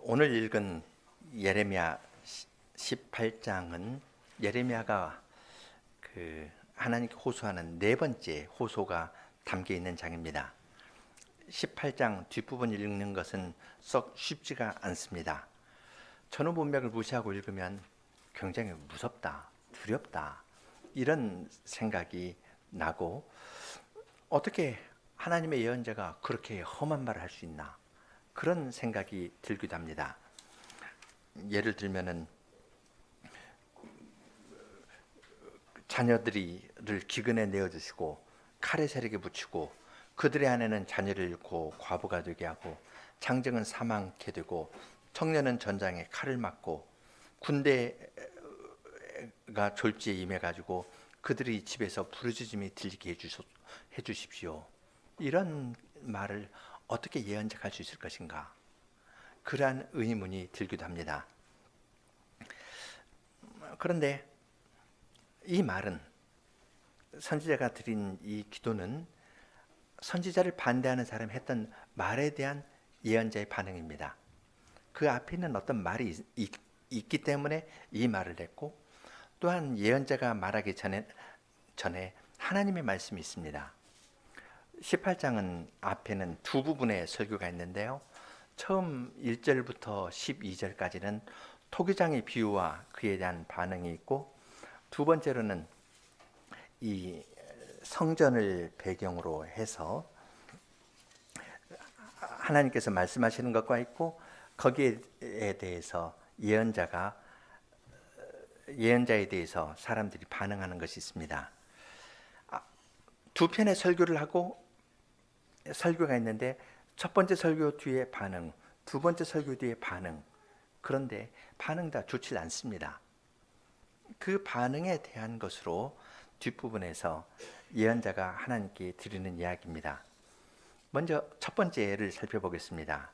오늘 읽은 예레미야 18장은 예레미야가 하나님께 호소하는 네 번째 호소가 담겨 있는 장입니다. 18장 뒷부분 읽는 것은 썩 쉽지가 않습니다. 전후 문맥을 무시하고 읽으면 굉장히 무섭다, 두렵다 이런 생각이 나고, 어떻게 하나님의 예언자가 그렇게 험한 말을 할 수 있나, 그런 생각이 들기도 합니다. 예를 들면은 자녀들을 기근에 내어주시고 칼에 세력에 붙이고, 그들의 아내는 자녀를 잃고 과부가 되게 하고, 장정은 사망케 되고, 청년은 전장에 칼을 맞고, 군대가 졸지에 임해가지고 그들이 집에서 부르짖음이 들리게 해주십시오. 이런 말을 어떻게 예언자가 할 수 있을 것인가, 그러한 의문이 들기도 합니다. 그런데 이 말은, 선지자가 드린 이 기도는 선지자를 반대하는 사람이 했던 말에 대한 예언자의 반응입니다. 그 앞에 있는 어떤 말이 있기 때문에 이 말을 했고, 또한 예언자가 말하기 전에 하나님의 말씀이 있습니다. 18장은 앞에는 두 부분의 설교가 있는데요. 처음 1절부터 12절까지는 토기장의 비유와 그에 대한 반응이 있고, 두 번째로는 이 성전을 배경으로 해서 하나님께서 말씀하시는 것과 있고, 거기에 대해서 예언자에 대해서 사람들이 반응하는 것이 있습니다. 두 편의 설교를 하고 설교가 있는데, 첫 번째 설교 뒤에 반응, 두 번째 설교 뒤에 반응, 그런데 반응 다 좋지 않습니다. 그 반응에 대한 것으로 뒷부분에서 예언자가 하나님께 드리는 이야기입니다. 먼저 첫 번째 예를 살펴보겠습니다.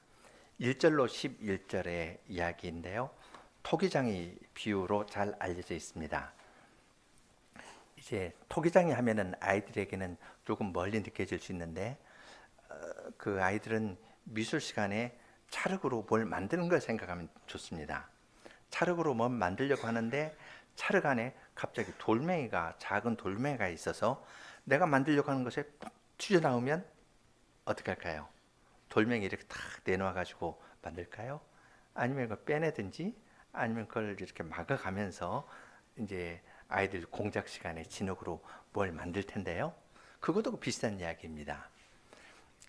1절로 11절의 이야기인데요. 토기장이 비유로 잘 알려져 있습니다. 이제 토기장이 하면은 아이들에게는 조금 멀리 느껴질 수 있는데, 그 아이들은 미술 시간에 찰흙으로 뭘 만드는 걸 생각하면 좋습니다. 찰흙으로 뭘 만들려고 하는데 찰흙 안에 갑자기 작은 돌멩이가 있어서 내가 만들려고 하는 것에 푹 튀어나오면 어떻게 할까요? 돌멩이 이렇게 탁 내놓아 가지고 만들까요? 아니면 그걸 빼내든지, 아니면 그걸 이렇게 막아가면서 이제 아이들 공작 시간에 진흙으로 뭘 만들 텐데요. 그것도 비슷한 이야기입니다.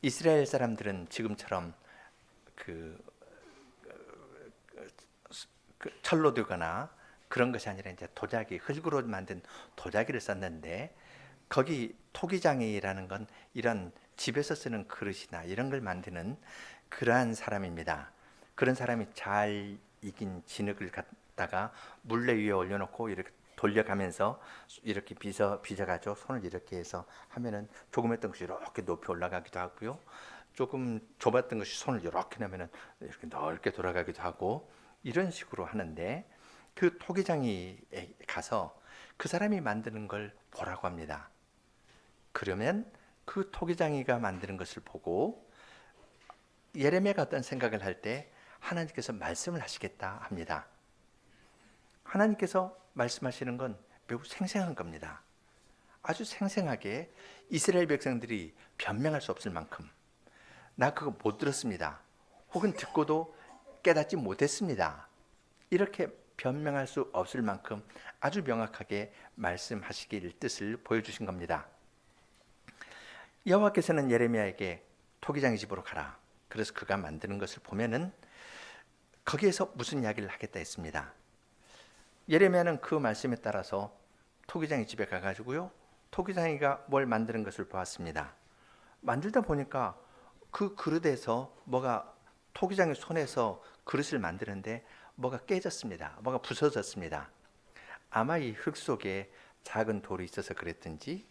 이스라엘 사람들은 지금처럼 철로 되거나 그런 것이 아니라 이제 흙으로 만든 도자기를 썼는데, 거기 토기장이라는 건 이런 집에서 쓰는 그릇이나 이런 걸 만드는 그러한 사람입니다. 그런 사람이 잘 익은 진흙을 갖다가 물레 위에 올려놓고 이렇게 돌려가면서 이렇게 빚어가지고 손을 이렇게 해서 하면은 조금 했던 것이 이렇게 높이 올라가기도 하고요. 조금 좁았던 것이 손을 이렇게 넣으면은 이렇게 넓게 돌아가기도 하고, 이런 식으로 하는데, 그 토기장에 가서 그 사람이 만드는 걸 보라고 합니다. 그러면 그 토기장이가 만드는 것을 보고 예레미야가 어떤 생각을 할 때 하나님께서 말씀을 하시겠다 합니다. 하나님께서 말씀하시는 건 매우 생생한 겁니다. 아주 생생하게 이스라엘 백성들이 변명할 수 없을 만큼, 나 그거 못 들었습니다, 혹은 듣고도 깨닫지 못했습니다, 이렇게 변명할 수 없을 만큼 아주 명확하게 말씀하시길 뜻을 보여주신 겁니다. 여호와께서는 예레미야에게 토기장의 집으로 가라, 그래서 그가 만드는 것을 보면은 거기에서 무슨 이야기를 하겠다 했습니다. 예레미야는 그 말씀에 따라서 토기장의 집에 가가지고요, 토기장이가 뭘 만드는 것을 보았습니다. 만들다 보니까 그 그릇에서 토기장의 손에서 그릇을 만드는데 뭐가 깨졌습니다. 뭐가 부서졌습니다. 아마 이 흙 속에 작은 돌이 있어서 그랬든지,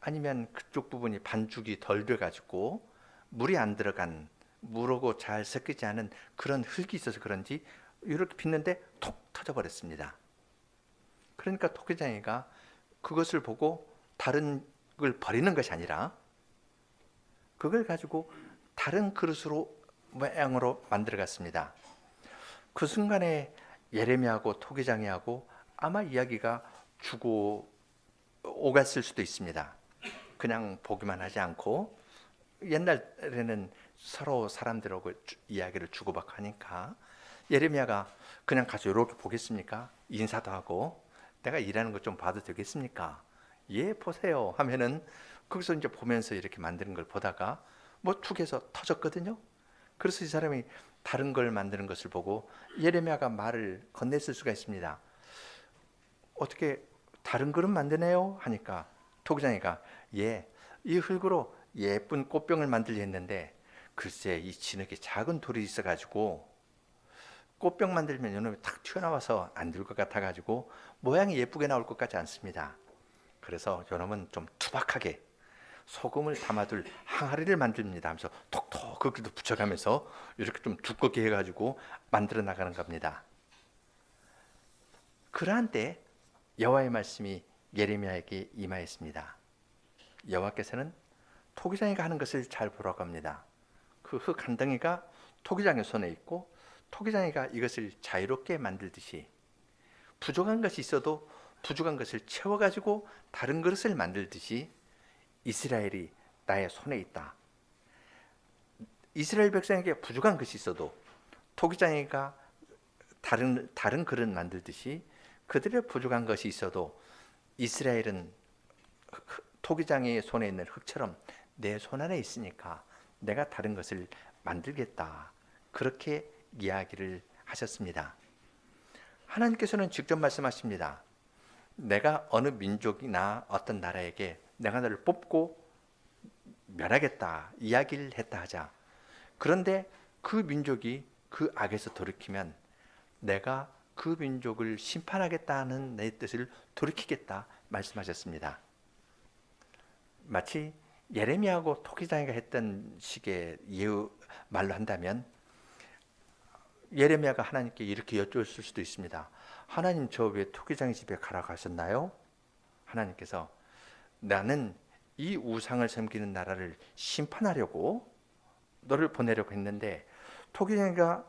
아니면 그쪽 부분이 반죽이 덜 돼가지고 물이 안 들어간, 물하고 잘 섞이지 않은 그런 흙이 있어서 그런지 이렇게 빗는데 톡 터져버렸습니다. 그러니까 토기장이가 그것을 보고 다른 걸 버리는 것이 아니라 그걸 가지고 다른 그릇으로 모양으로 만들어 갔습니다. 그 순간에 예레미야하고 토기장이하고 아마 이야기가 주고 오갔을 수도 있습니다. 그냥 보기만 하지 않고, 옛날에는 서로 사람들하고 이야기를 주고받고 하니까 예레미야가 그냥 가서 이렇게 보겠습니까? 인사도 하고 내가 일하는 것 좀 봐도 되겠습니까? 예, 보세요 하면은 거기서 이제 보면서 이렇게 만드는 걸 보다가 뭐 툭해서 터졌거든요. 그래서 이 사람이 다른 걸 만드는 것을 보고 예레미야가 말을 건넸을 수가 있습니다. 어떻게 다른 그릇 만드네요? 하니까 토기장이가 예, 이 흙으로 예쁜 꽃병을 만들려 했는데 글쎄 이 진흙에 작은 돌이 있어가지고 꽃병 만들면 이놈이 탁 튀어나와서 안 될 것 같아가지고 모양이 예쁘게 나올 것 같지 않습니다. 그래서 이놈은 좀 투박하게 소금을 담아둘 항아리를 만듭니다 하면서 톡톡 거기도 붙여가면서 이렇게 좀 두껍게 해가지고 만들어 나가는 겁니다. 그러한 때 여호와의 말씀이 예레미야에게 임하였습니다. 여호와께서는 토기장이가 하는 것을 잘 보라고 합니다. 그 흙 한 덩이가 토기장의 손에 있고 토기장이가 이것을 자유롭게 만들듯이 부족한 것이 있어도 부족한 것을 채워가지고 다른 그릇을 만들듯이 이스라엘이 나의 손에 있다. 이스라엘 백성에게 부족한 것이 있어도 토기장이가 다른 그릇 만들듯이 그들의 부족한 것이 있어도 이스라엘은 토기장이의 손에 있는 흙처럼 내 손 안에 있으니까 내가 다른 것을 만들겠다. 그렇게 이야기를 하셨습니다. 하나님께서는 직접 말씀하십니다. 내가 어느 민족이나 어떤 나라에게 내가 너를 뽑고 멸하겠다 이야기를 했다 하자. 그런데 그 민족이 그 악에서 돌이키면 내가 그 민족을 심판하겠다는 내 뜻을 돌이키겠다 말씀하셨습니다. 마치 예레미야하고 토기장이가 했던 식의 예우 말로 한다면 예레미야가 하나님께 이렇게 여쭈었을 수도 있습니다. 하나님, 저 왜 토기장이 집에 가라고 하셨나요? 하나님께서 나는 이 우상을 섬기는 나라를 심판하려고 너를 보내려고 했는데 토기장이가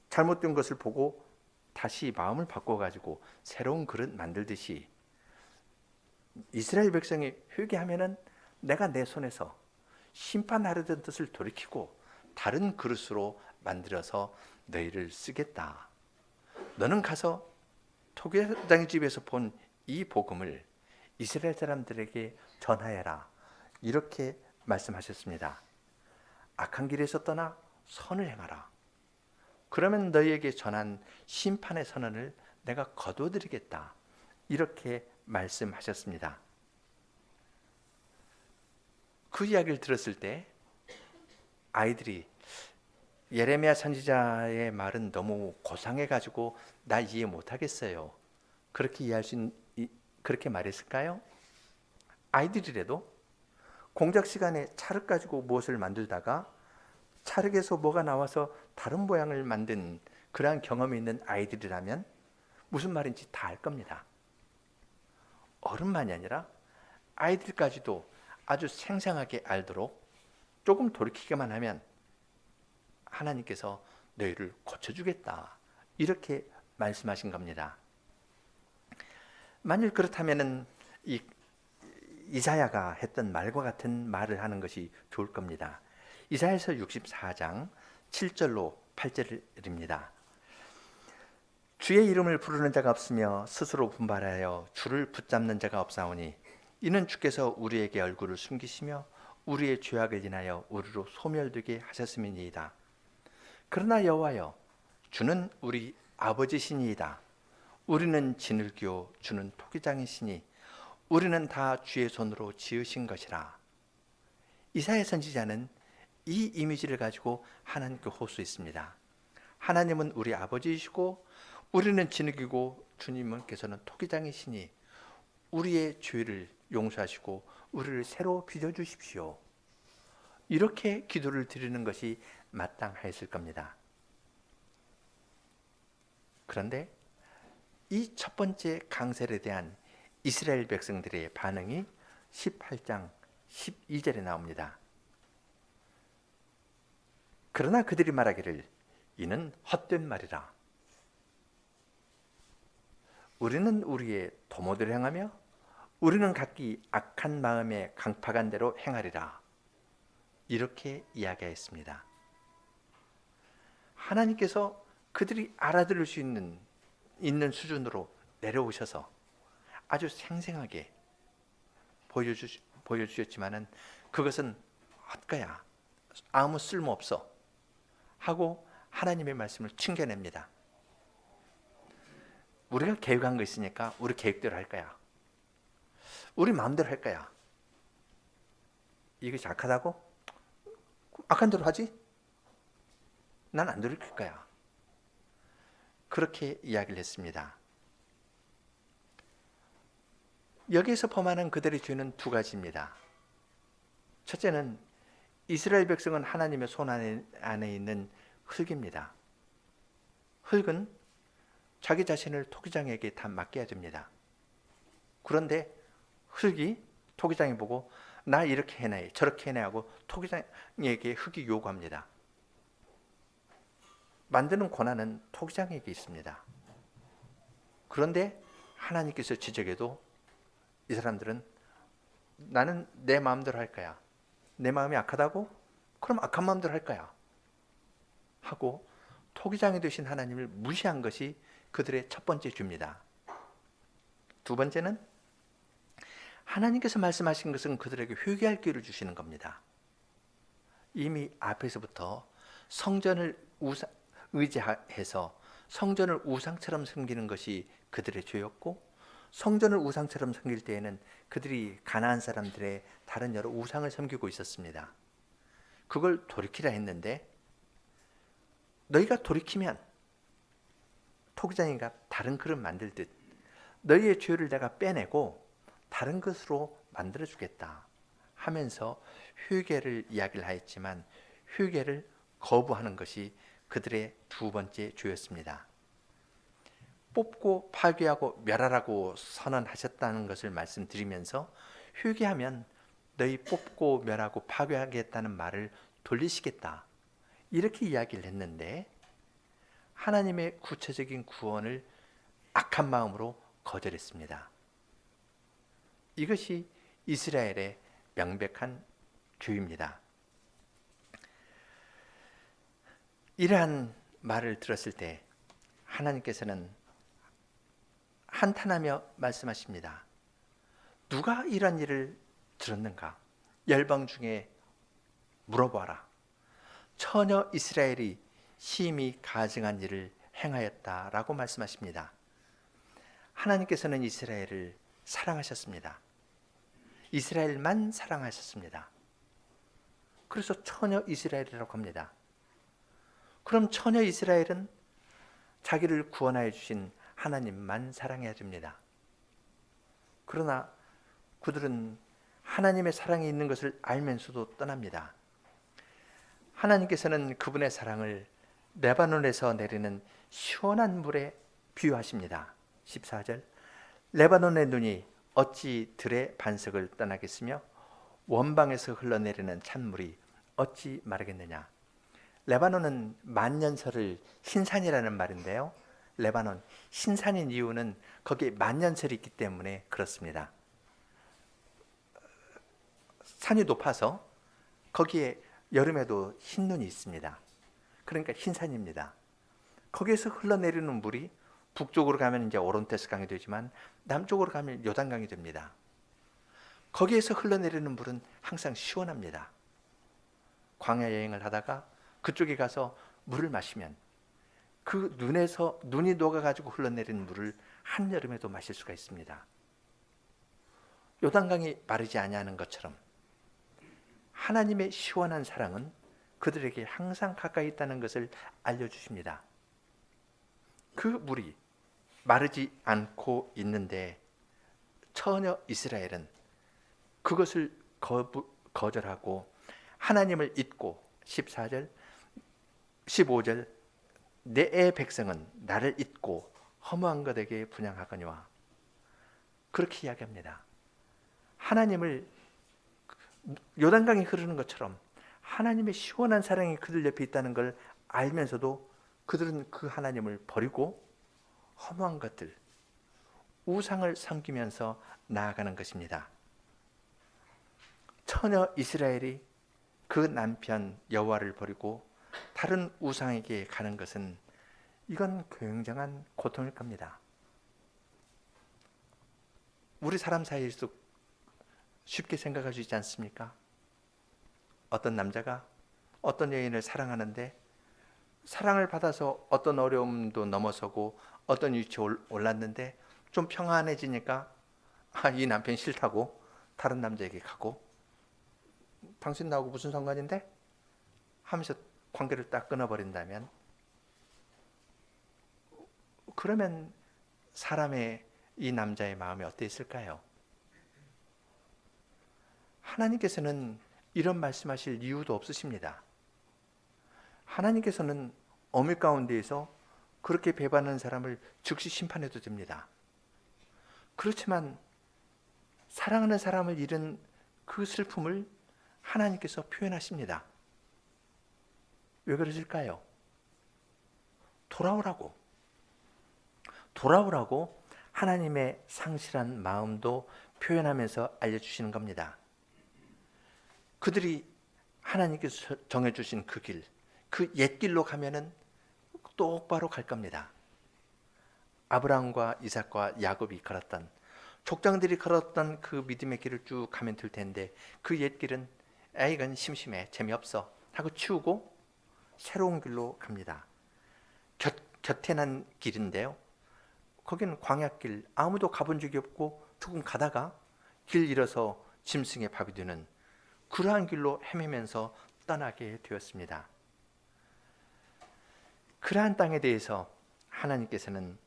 잘못된 것을 보고 다시 마음을 바꿔가지고 새로운 그릇 만들듯이 이스라엘 백성이 회개하면은 내가 내 손에서 심판하려던 뜻을 돌이키고 다른 그릇으로 만들어서 너희를 쓰겠다. 너는 가서 토기장의 집에서 본 이 복음을 이스라엘 사람들에게 전하여라. 이렇게 말씀하셨습니다. 악한 길에서 떠나 선을 행하라. 그러면 너희에게 전한 심판의 선언을 내가 거둬드리겠다. 이렇게 말씀하셨습니다. 그 이야기를 들었을 때 아이들이 예레미야 선지자의 말은 너무 고상해가지고 나 이해 못하겠어요. 그렇게 그렇게 말했을까요? 아이들이라도 공작 시간에 찰흙 가지고 무엇을 만들다가 찰흙에서 뭐가 나와서 다른 모양을 만든 그러한 경험이 있는 아이들이라면 무슨 말인지 다 알 겁니다. 어른만이 아니라 아이들까지도 아주 생생하게 알도록 조금 돌이키기만 하면 하나님께서 너희를 고쳐주겠다. 이렇게 말씀하신 겁니다. 만일 그렇다면 이사야가 했던 말과 같은 말을 하는 것이 좋을 겁니다. 이사야서 64장 7절로 8절입니다. 주의 이름을 부르는 자가 없으며 스스로 분발하여 주를 붙잡는 자가 없사오니 이는 주께서 우리에게 얼굴을 숨기시며 우리의 죄악을 인하여 우리로 소멸되게 하셨음이니이다. 그러나 여호와여, 주는 우리 아버지시니이다. 우리는 진흙이요 주는 토기장이시니 우리는 다 주의 손으로 지으신 것이라. 이사야 선지자는 이 이미지를 가지고 하나님께 호소했습니다. 하나님은 우리 아버지이시고 우리는 진흙이고 주님께서는 토기장이시니 우리의 죄를 용서하시고 우리를 새로 빚어주십시오. 이렇게 기도를 드리는 것이 마땅하였을 겁니다. 그런데 이 첫 번째 강설에 대한 이스라엘 백성들의 반응이 18장 12절에 나옵니다. 그러나 그들이 말하기를 이는 헛된 말이라. 우리는 우리의 도모대로 행하며 우리는 각기 악한 마음에 강팍한 대로 행하리라. 이렇게 이야기했습니다. 하나님께서 그들이 알아들을 수 있는 수준으로 내려오셔서 아주 생생하게 보여주셨지만은 그것은 헛거야, 아무 쓸모없어 하고 하나님의 말씀을 튕겨냅니다. 우리가 계획한 거 있으니까 우리 계획대로 할 거야. 우리 마음대로 할 거야. 이것이 악하다고? 악한 대로 하지? 난 안 돌이킬 거야. 그렇게 이야기를 했습니다. 여기에서 범하는 그들의 죄는 두 가지입니다. 첫째는 이스라엘 백성은 하나님의 손 안에 있는 흙입니다. 흙은 자기 자신을 토기장에게 다 맡겨야 됩니다. 그런데 흙이 토기장이 보고 나 이렇게 해내 저렇게 해내 하고 토기장에게 흙이 요구합니다. 만드는 권한은 토기장에게 있습니다. 그런데 하나님께서 지적해도 이 사람들은 나는 내 마음대로 할 거야. 내 마음이 악하다고? 그럼 악한 마음대로 할 거야. 하고 토기장이 되신 하나님을 무시한 것이 그들의 첫 번째 죄입니다. 두 번째는 하나님께서 말씀하신 것은 그들에게 회개할 기회를 주시는 겁니다. 이미 앞에서부터 성전을 의지해서 성전을 우상처럼 섬기는 것이 그들의 죄였고, 성전을 우상처럼 섬길 때에는 그들이 가나안 사람들의 다른 여러 우상을 섬기고 있었습니다. 그걸 돌이키라 했는데 너희가 돌이키면 토기장이가 다른 그릇 만들듯 너희의 죄를 내가 빼내고 다른 것으로 만들어 주겠다 하면서 회개를 이야기를 하였지만 회개를 거부하는 것이 그들의 두 번째 죄였습니다. 뽑고 파괴하고 멸하라고 선언하셨다는 것을 말씀드리면서 회개하면 너희 뽑고 멸하고 파괴하겠다는 말을 돌리시겠다 이렇게 이야기를 했는데 하나님의 구체적인 구원을 악한 마음으로 거절했습니다. 이것이 이스라엘의 명백한 죄입니다. 이러한 말을 들었을 때 하나님께서는 한탄하며 말씀하십니다. 누가 이런 일을 들었는가? 열방 중에 물어봐라. 처녀 이스라엘이 심히 가증한 일을 행하였다라고 말씀하십니다. 하나님께서는 이스라엘을 사랑하셨습니다. 이스라엘만 사랑하셨습니다. 그래서 처녀 이스라엘이라고 합니다. 그럼 처녀 이스라엘은 자기를 구원하여 주신 하나님만 사랑해야 됩니다. 그러나 그들은 하나님의 사랑이 있는 것을 알면서도 떠납니다. 하나님께서는 그분의 사랑을 레바논에서 내리는 시원한 물에 비유하십니다. 14절 레바논의 눈이 어찌 들의 반석을 떠나겠으며 원방에서 흘러내리는 찬물이 어찌 마르겠느냐. 레바논은 만년설을 신산이라는 말인데요. 레바논 신산인 이유는 거기에 만년설이 있기 때문에 그렇습니다. 산이 높아서 거기에 여름에도 흰눈이 있습니다. 그러니까 흰산입니다. 거기에서 흘러내리는 물이 북쪽으로 가면 이제 오론테스 강이 되지만 남쪽으로 가면 요단강이 됩니다. 거기에서 흘러내리는 물은 항상 시원합니다. 광야 여행을 하다가 그쪽에 가서 물을 마시면 그 눈에서 눈이 녹아가지고 흘러내리는 물을 한여름에도 마실 수가 있습니다. 요단강이 마르지 아니하는 것처럼 하나님의 시원한 사랑은 그들에게 항상 가까이 있다는 것을 알려주십니다. 그 물이 마르지 않고 있는데 처녀 이스라엘은 그것을 거절하고 하나님을 잊고 14절 15절 내 백성은 나를 잊고 허무한 것에게 분향하거니와 그렇게 이야기합니다. 하나님을 요단강이 흐르는 것처럼 하나님의 시원한 사랑이 그들 옆에 있다는 걸 알면서도 그들은 그 하나님을 버리고 허무한 것들, 우상을 섬기면서 나아가는 것입니다. 처녀 이스라엘이 그 남편 여호와를 버리고 다른 우상에게 가는 것은 이건 굉장한 고통일 겁니다. 우리 사람 사이에서 쉽게 생각할 수 있지 않습니까? 어떤 남자가 어떤 여인을 사랑하는데 사랑을 받아서 어떤 어려움도 넘어서고 어떤 위치에 올랐는데 좀 평안해지니까 이 남편 싫다고 다른 남자에게 가고, 당신 나하고 무슨 상관인데? 하면서 관계를 딱 끊어버린다면, 그러면 사람의 이 남자의 마음이 어떠 있을까요? 하나님께서는 이런 말씀하실 이유도 없으십니다. 하나님께서는 어미 가운데에서 그렇게 배반하는 사람을 즉시 심판해도 됩니다. 그렇지만 사랑하는 사람을 잃은 그 슬픔을 하나님께서 표현하십니다. 왜 그러실까요? 돌아오라고 하나님의 상실한 마음도 표현하면서 알려주시는 겁니다. 그들이 하나님께서 정해주신 그 길, 그 옛길로 가면은 똑바로 갈 겁니다. 아브라함과 이삭과 야곱이 걸었던, 족장들이 걸었던 그 믿음의 길을 쭉 가면 될 텐데, 그 옛길은 이건 심심해, 재미없어 하고 치우고 새로운 길로 갑니다. 곁에 난 길인데요, 거기는 광야길, 아무도 가본 적이 없고 조금 가다가 길 잃어서 짐승의 밥이 되는 그러한 길로 헤매면서 떠나게 되었습니다. 그러한 땅에 대해서 하나님께서는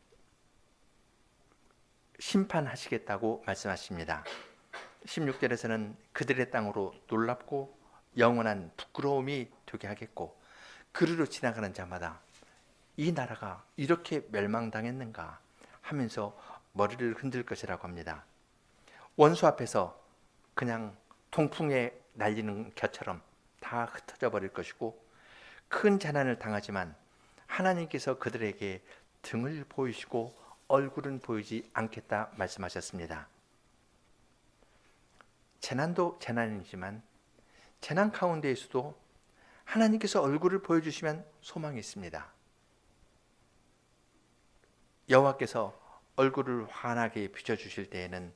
심판하시겠다고 말씀하십니다. 16절에서는 그들의 땅으로 놀랍고 영원한 부끄러움이 되게 하겠고, 그리로 지나가는 자마다 이 나라가 이렇게 멸망당했는가 하면서 머리를 흔들 것이라고 합니다. 원수 앞에서 그냥 통풍에 날리는 겨처럼 다 흩어져 버릴 것이고, 큰 재난을 당하지만 하나님께서 그들에게 등을 보이시고 얼굴은 보이지 않겠다 말씀하셨습니다. 재난도 재난이지만 재난 가운데에서도 하나님께서 얼굴을 보여주시면 소망이 있습니다. 여호와께서 얼굴을 환하게 비춰주실 때에는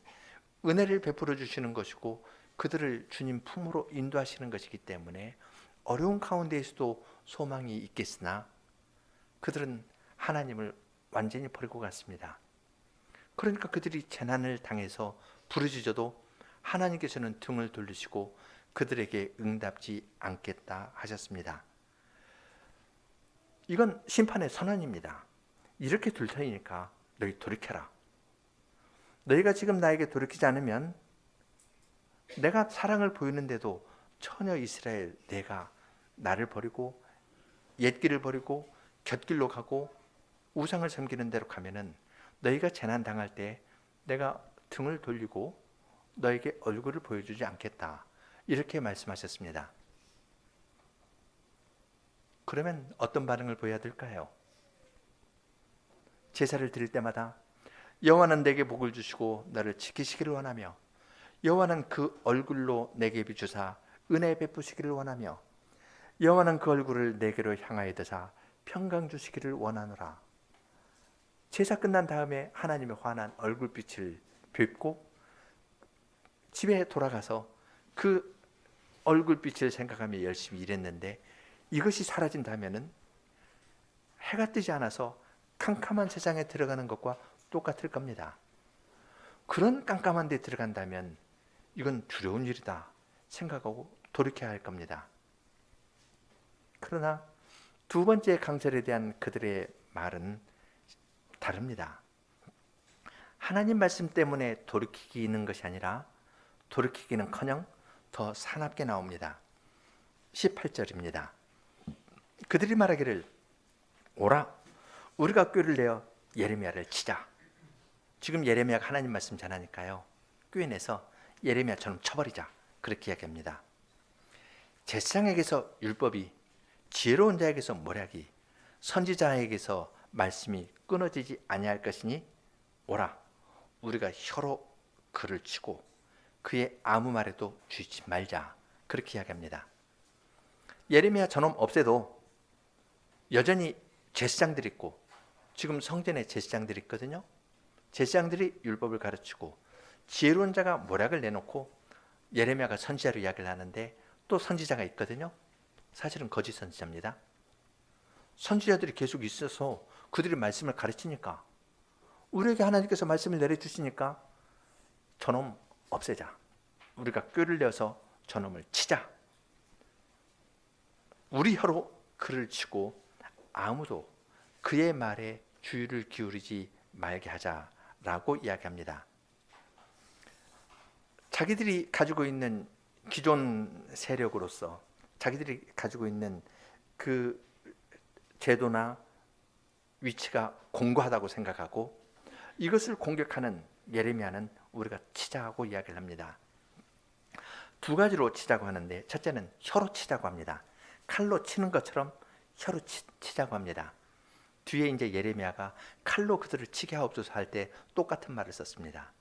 은혜를 베풀어 주시는 것이고 그들을 주님 품으로 인도하시는 것이기 때문에 어려운 가운데에서도 소망이 있겠으나 그들은 하나님을 완전히 버리고 갔습니다. 그러니까 그들이 재난을 당해서 부르짖어도 하나님께서는 등을 돌리시고 그들에게 응답지 않겠다 하셨습니다. 이건 심판의 선언입니다. 이렇게 둘 터이니까 너희 돌이켜라. 너희가 지금 나에게 돌이키지 않으면 내가 사랑을 보이는데도 처녀 이스라엘 내가 나를 버리고 옛길을 버리고 곁길로 가고 우상을 섬기는 대로 가면은 너희가 재난 당할 때 내가 등을 돌리고 너에게 얼굴을 보여주지 않겠다. 이렇게 말씀하셨습니다. 그러면 어떤 반응을 보여야 될까요? 제사를 드릴 때마다 여호와는 내게 복을 주시고 나를 지키시기를 원하며, 여호와는 그 얼굴로 내게 비추사 은혜 베푸시기를 원하며, 여호와는 그 얼굴을 내게로 향하여 드사 평강 주시기를 원하노라. 제사 끝난 다음에 하나님의 환한 얼굴빛을 뵙고 집에 돌아가서 그 얼굴빛을 생각하며 열심히 일했는데 이것이 사라진다면은 해가 뜨지 않아서 캄캄한 세상에 들어가는 것과 똑같을 겁니다. 그런 깜깜한 데 들어간다면 이건 두려운 일이다 생각하고 돌이켜야 할 겁니다. 그러나 두 번째 강설에 대한 그들의 말은 다릅니다. 하나님 말씀 때문에 돌이키는 것이 아니라 돌이키기는커녕 더 사납게 나옵니다. 18절입니다. 그들이 말하기를 오라 우리가 꾀를 내어 예레미야를 치자. 지금 예레미야가 하나님 말씀 전하니까요, 꾀내서 예레미야처럼 쳐버리자, 그렇게 이야기합니다. 제사장에게서 율법이, 지혜로운 자에게서 모략이, 선지자에게서 말씀이 끊어지지 아니할 것이니 오라 우리가 혀로 그를 치고 그의 아무 말에도 주의치 말자. 그렇게 이야기합니다. 예레미야 저놈 없애도 여전히 제사장들이 있고 지금 성전에 제사장들이 있거든요. 제사장들이 율법을 가르치고 지혜로운 자가 모략을 내놓고 예레미야가 선지자로 이야기를 하는데 또 선지자가 있거든요. 사실은 거짓 선지자입니다. 선지자들이 계속 있어서 그들이 말씀을 가르치니까 우리에게 하나님께서 말씀을 내려주시니까 저놈 없애자. 우리가 꾀를 내어서 저놈을 치자. 우리 혀로 그를 치고 아무도 그의 말에 주의를 기울이지 말게 하자라고 이야기합니다. 자기들이 가지고 있는 기존 세력으로서 자기들이 가지고 있는 그 제도나 위치가 공고하다고 생각하고 이것을 공격하는 예레미야는 우리가 치자고 이야기를 합니다. 두 가지로 치자고 하는데 첫째는 혀로 치자고 합니다. 칼로 치는 것처럼 혀로 치자고 합니다. 뒤에 이제 예레미야가 칼로 그들을 치게 하옵소서 할 때 똑같은 말을 썼습니다.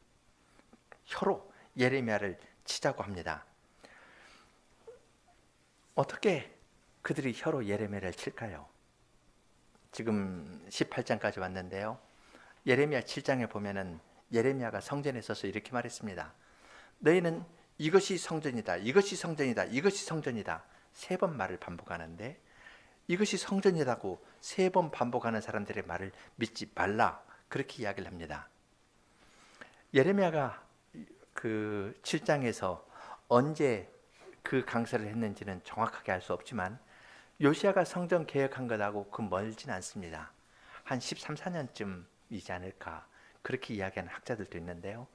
혀로 예레미야를 치자고 합니다. 어떻게 그들이 혀로 예레미야를 칠까요? 지금 18장까지 왔는데요. 예레미야 7장에 보면은 예레미야가 성전에 서서 이렇게 말했습니다. 너희는 이것이 성전이다, 이것이 성전이다, 이것이 성전이다. 3번 말을 반복하는데 이것이 성전이라고 3번 반복하는 사람들의 말을 믿지 말라. 그렇게 이야기를 합니다. 예레미야가 그 7장에서 언제 그 강사를 했는지는 정확하게 알 수 없지만 요시야가 성전 개혁한 것하고 그 멀진 않습니다. 한 13, 14년쯤이지 않을까 그렇게 이야기하는 학자들도 있는데요.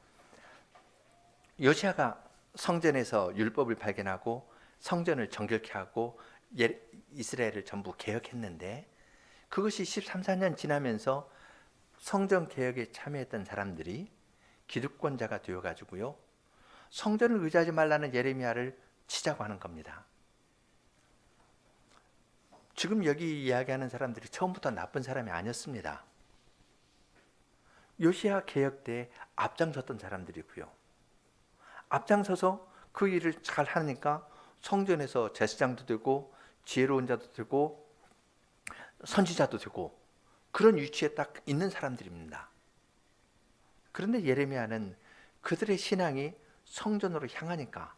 요시야가 성전에서 율법을 발견하고 성전을 정결케 하고 이스라엘을 전부 개혁했는데 그것이 13, 14년 지나면서 성전 개혁에 참여했던 사람들이 기득권자가 되어가지고요. 성전을 의지하지 말라는 예레미야를 치자고 하는 겁니다. 지금 여기 이야기하는 사람들이 처음부터 나쁜 사람이 아니었습니다. 요시야 개혁 때 앞장섰던 사람들이고요. 앞장서서 그 일을 잘 하니까 성전에서 제사장도 되고 지혜로운 자도 되고 선지자도 되고 그런 위치에 딱 있는 사람들입니다. 그런데 예레미야는 그들의 신앙이 성전으로 향하니까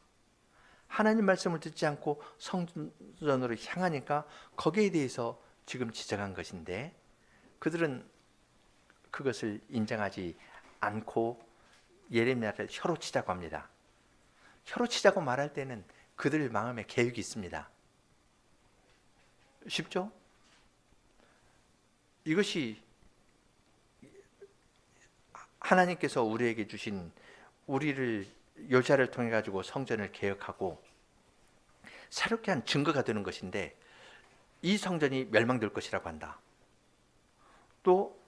하나님 말씀을 듣지 않고 성전으로 향하니까 거기에 대해서 지금 지적한 것인데 그들은 그것을 인정하지 않고 예레미야를 혀로 치자고 합니다. 혀로 치자고 말할 때는 그들 마음에 계획이 있습니다. 쉽죠? 이것이 하나님께서 우리에게 주신 우리를 요시야를 통해 가지고 성전을 개혁하고 새롭게 한 증거가 되는 것인데 이 성전이 멸망될 것이라고 한다. 또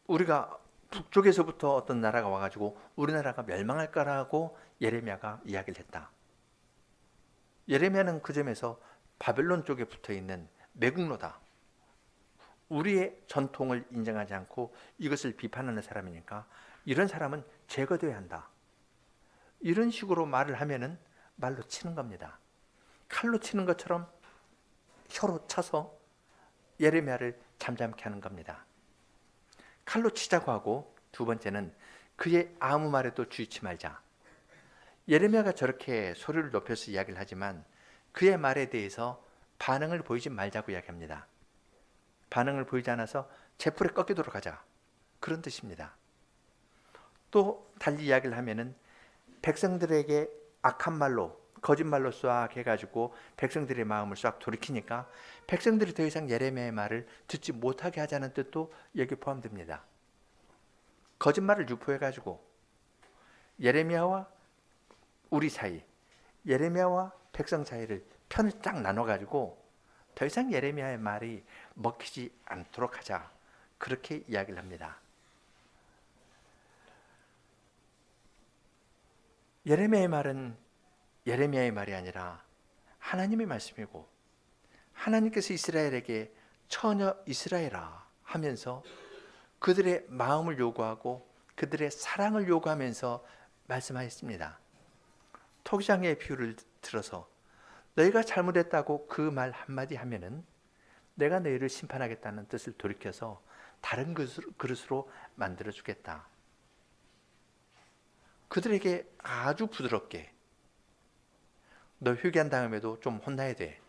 우리가 북쪽에서부터 어떤 나라가 와가지고 우리나라가 멸망할 거라고 예레미야가 이야기를 했다. 예레미야는 그 점에서 바벨론 쪽에 붙어있는 매국노다. 우리의 전통을 인정하지 않고 이것을 비판하는 사람이니까 이런 사람은 제거되어야 한다. 이런 식으로 말을 하면은 말로 치는 겁니다. 칼로 치는 것처럼 혀로 쳐서 예레미야를 잠잠케 하는 겁니다. 칼로 치자고 하고 두 번째는 그의 아무 말에도 주의치 말자. 예레미야가 저렇게 소리를 높여서 이야기를 하지만 그의 말에 대해서 반응을 보이지 말자고 이야기합니다. 반응을 보이지 않아서 재풀에 꺾이도록 하자. 그런 뜻입니다. 또 달리 이야기를 하면은 백성들에게 악한 말로 거짓말로 싹 해가지고 백성들의 마음을 싹 돌이키니까 백성들이 더 이상 예레미야의 말을 듣지 못하게 하자는 뜻도 여기 포함됩니다. 거짓말을 유포해가지고 예레미야와 우리 사이, 예레미야와 백성 사이를 편을 딱 나눠가지고 더 이상 예레미야의 말이 먹히지 않도록 하자. 그렇게 이야기를 합니다. 예레미야의 말은 예레미야의 말이 아니라 하나님의 말씀이고 하나님께서 이스라엘에게 처녀 이스라엘아 하면서 그들의 마음을 요구하고 그들의 사랑을 요구하면서 말씀하였습니다. 토기장의 비유를 들어서 너희가 잘못했다고 그 말 한마디 하면은 내가 너희를 심판하겠다는 뜻을 돌이켜서 다른 그릇으로 만들어 주겠다. 그들에게 아주 부드럽게 너 회개한 다음에도 좀 혼나야 돼.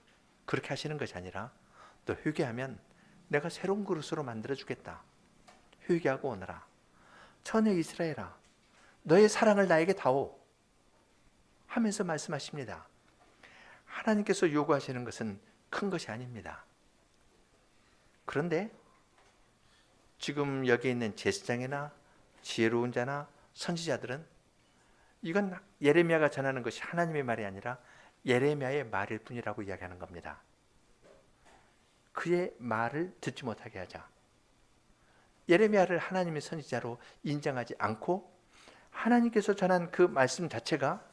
그렇게 하시는 것이 아니라 너 회개하면 내가 새로운 그릇으로 만들어 주겠다. 회개하고 오너라. 처녀 이스라엘아, 너의 사랑을 나에게 다오 하면서 말씀하십니다. 하나님께서 요구하시는 것은 큰 것이 아닙니다. 그런데 지금 여기 있는 제사장이나 지혜로운 자나 선지자들은 이건 예레미야가 전하는 것이 하나님의 말이 아니라 예레미야의 말일 뿐이라고 이야기하는 겁니다. 그의 말을 듣지 못하게 하자. 예레미야를 하나님의 선지자로 인정하지 않고 하나님께서 전한 그 말씀 자체가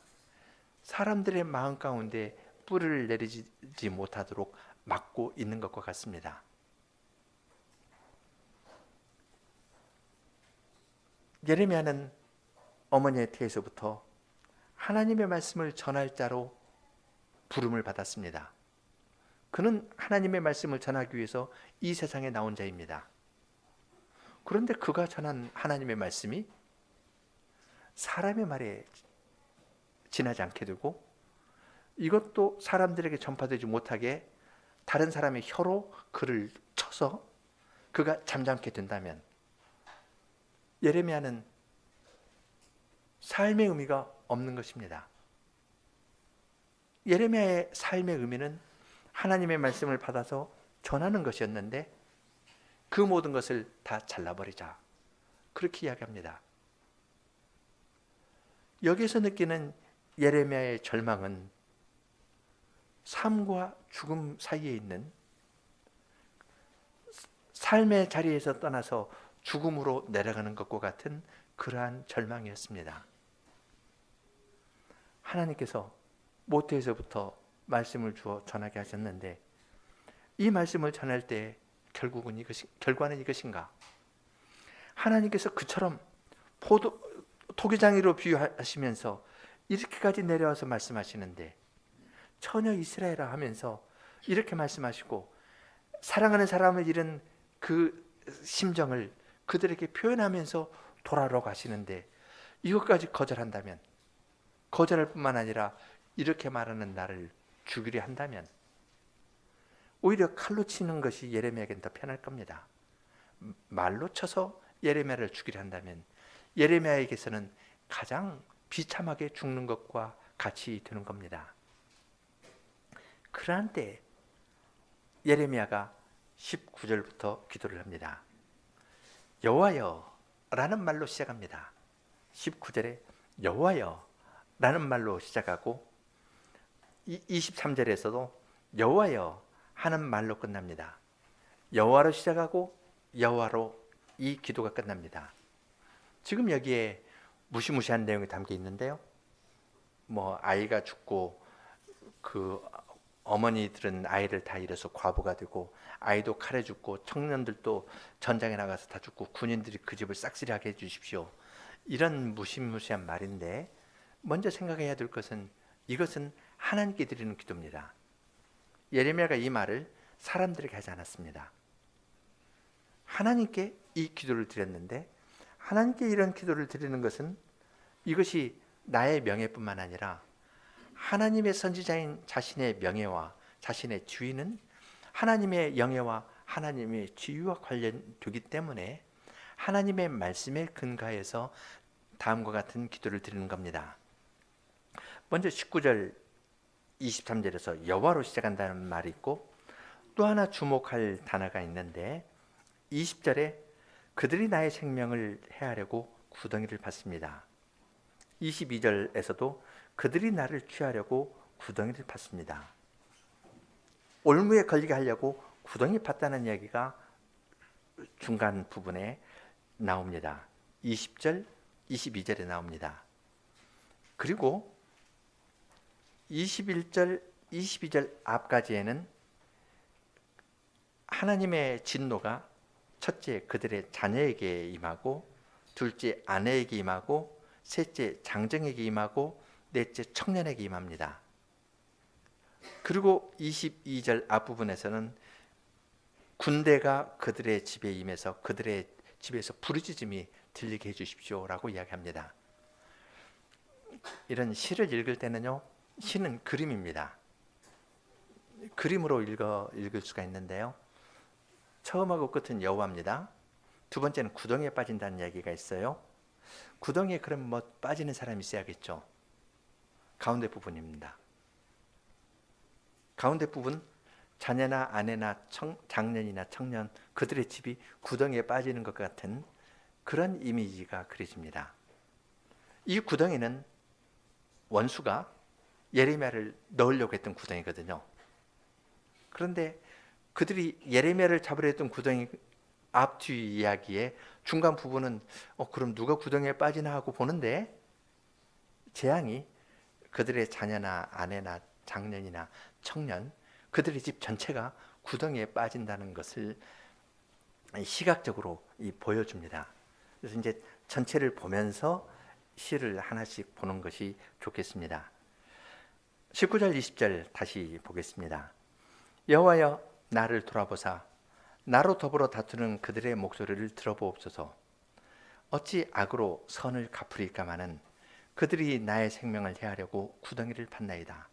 사람들의 마음 가운데 뿌리를 내리지 못하도록 막고 있는 것과 같습니다. 예레미야는 어머니의 태에서부터 하나님의 말씀을 전할 자로 부름을 받았습니다. 그는 하나님의 말씀을 전하기 위해서 이 세상에 나온 자입니다. 그런데 그가 전한 하나님의 말씀이 사람의 말에 지나지 않게 되고 이것도 사람들에게 전파되지 못하게 다른 사람의 혀로 그를 쳐서 그가 잠잠게 된다면 예레미야는 삶의 의미가 없는 것입니다. 예레미야의 삶의 의미는 하나님의 말씀을 받아서 전하는 것이었는데 그 모든 것을 다 잘라버리자. 그렇게 이야기합니다. 여기서 느끼는 예레미야의 절망은 삶과 죽음 사이에 있는 삶의 자리에서 떠나서 죽음으로 내려가는 것과 같은 그러한 절망이었습니다. 하나님께서 모태에서부터 말씀을 주어 전하게 하셨는데 이 말씀을 전할 때 결과는 이것인가? 하나님께서 그처럼 토기장이로 비유하시면서 이렇게까지 내려와서 말씀하시는데 처녀 이스라엘아 하면서 이렇게 말씀하시고 사랑하는 사람을 잃은 그 심정을 그들에게 표현하면서 돌아오러 가시는데 이것까지 거절한다면 거절할 뿐만 아니라 이렇게 말하는 나를 죽이려 한다면 오히려 칼로 치는 것이 예레미야에게는 더 편할 겁니다. 말로 쳐서 예레미야를 죽이려 한다면 예레미야에게서는 가장 비참하게 죽는 것과 같이 되는 겁니다. 그러한 때 예레미야가 19절부터 기도를 합니다. 여호와여 라는 말로 시작합니다. 19절에 여호와여 라는 말로 시작하고 23절에서도 여호와여 하는 말로 끝납니다. 여호와로 시작하고 여호와로 이 기도가 끝납니다. 지금 여기에 무시무시한 내용이 담겨 있는데요. 아이가 죽고 그 어머니들은 아이를 다 잃어서 과부가 되고 아이도 칼에 죽고 청년들도 전장에 나가서 다 죽고 군인들이 그 집을 싹쓸이하게 해주십시오. 이런 무시무시한 말인데 먼저 생각해야 될 것은 이것은 하나님께 드리는 기도입니다. 예레미야가 이 말을 사람들에게 하지 않았습니다. 하나님께 이 기도를 드렸는데 하나님께 이런 기도를 드리는 것은 이것이 나의 명예뿐만 아니라 하나님의 선지자인 자신의 명예와 자신의 지위는 하나님의 영예와 하나님의 지위와 관련되기 때문에 하나님의 말씀에 근거해서 다음과 같은 기도를 드리는 겁니다. 먼저 19절 23절에서 여호와로 시작한다는 말이 있고 또 하나 주목할 단어가 있는데 20절에 그들이 나의 생명을 해하려고 구덩이를 팠습니다. 22절에서도 그들이 나를 취하려고 구덩이를 팠습니다. 올무에 걸리게 하려고 구덩이 팠다는 이야기가 중간 부분에 나옵니다. 20절, 22절에 나옵니다. 그리고 21절, 22절 앞까지에는 하나님의 진노가 첫째 그들의 자녀에게 임하고 둘째 아내에게 임하고, 셋째 장정에게 임하고, 넷째 청년에게 임합니다. 그리고 22절 앞부분에서는 군대가 그들의 집에 임해서 그들의 집에서 부르짖음이 들리게 해주십시오라고 이야기합니다. 이런 시를 읽을 때는요, 시는 그림입니다. 그림으로 읽을 수가 있는데요, 처음하고 끝은 여호와입니다. 두 번째는 구덩이에 빠진다는 이야기가 있어요. 구덩이에 그럼 뭐 빠지는 사람이 있어야겠죠. 가운데 부분입니다. 가운데 부분, 자녀나 아내나 장년이나 청년, 그들의 집이 구덩이에 빠지는 것 같은 그런 이미지가 그려집니다. 이 구덩이는 원수가 예레미야를 넣으려고 했던 구덩이거든요. 그런데 그들이 예레미야를 잡으려 했던 구덩이 앞뒤 이야기의 중간 부분은 그럼 누가 구덩이에 빠지나 하고 보는데, 재앙이 그들의 자녀나 아내나 장년이나 청년, 그들의 집 전체가 구덩이에 빠진다는 것을 시각적으로 보여줍니다. 그래서 이제 전체를 보면서 시를 하나씩 보는 것이 좋겠습니다. 19절 20절 다시 보겠습니다. 여호와여, 나를 돌아보사 나로 더불어 다투는 그들의 목소리를 들어보옵소서. 어찌 악으로 선을 갚으리까마는 그들이 나의 생명을 해하려고 구덩이를 팠나이다.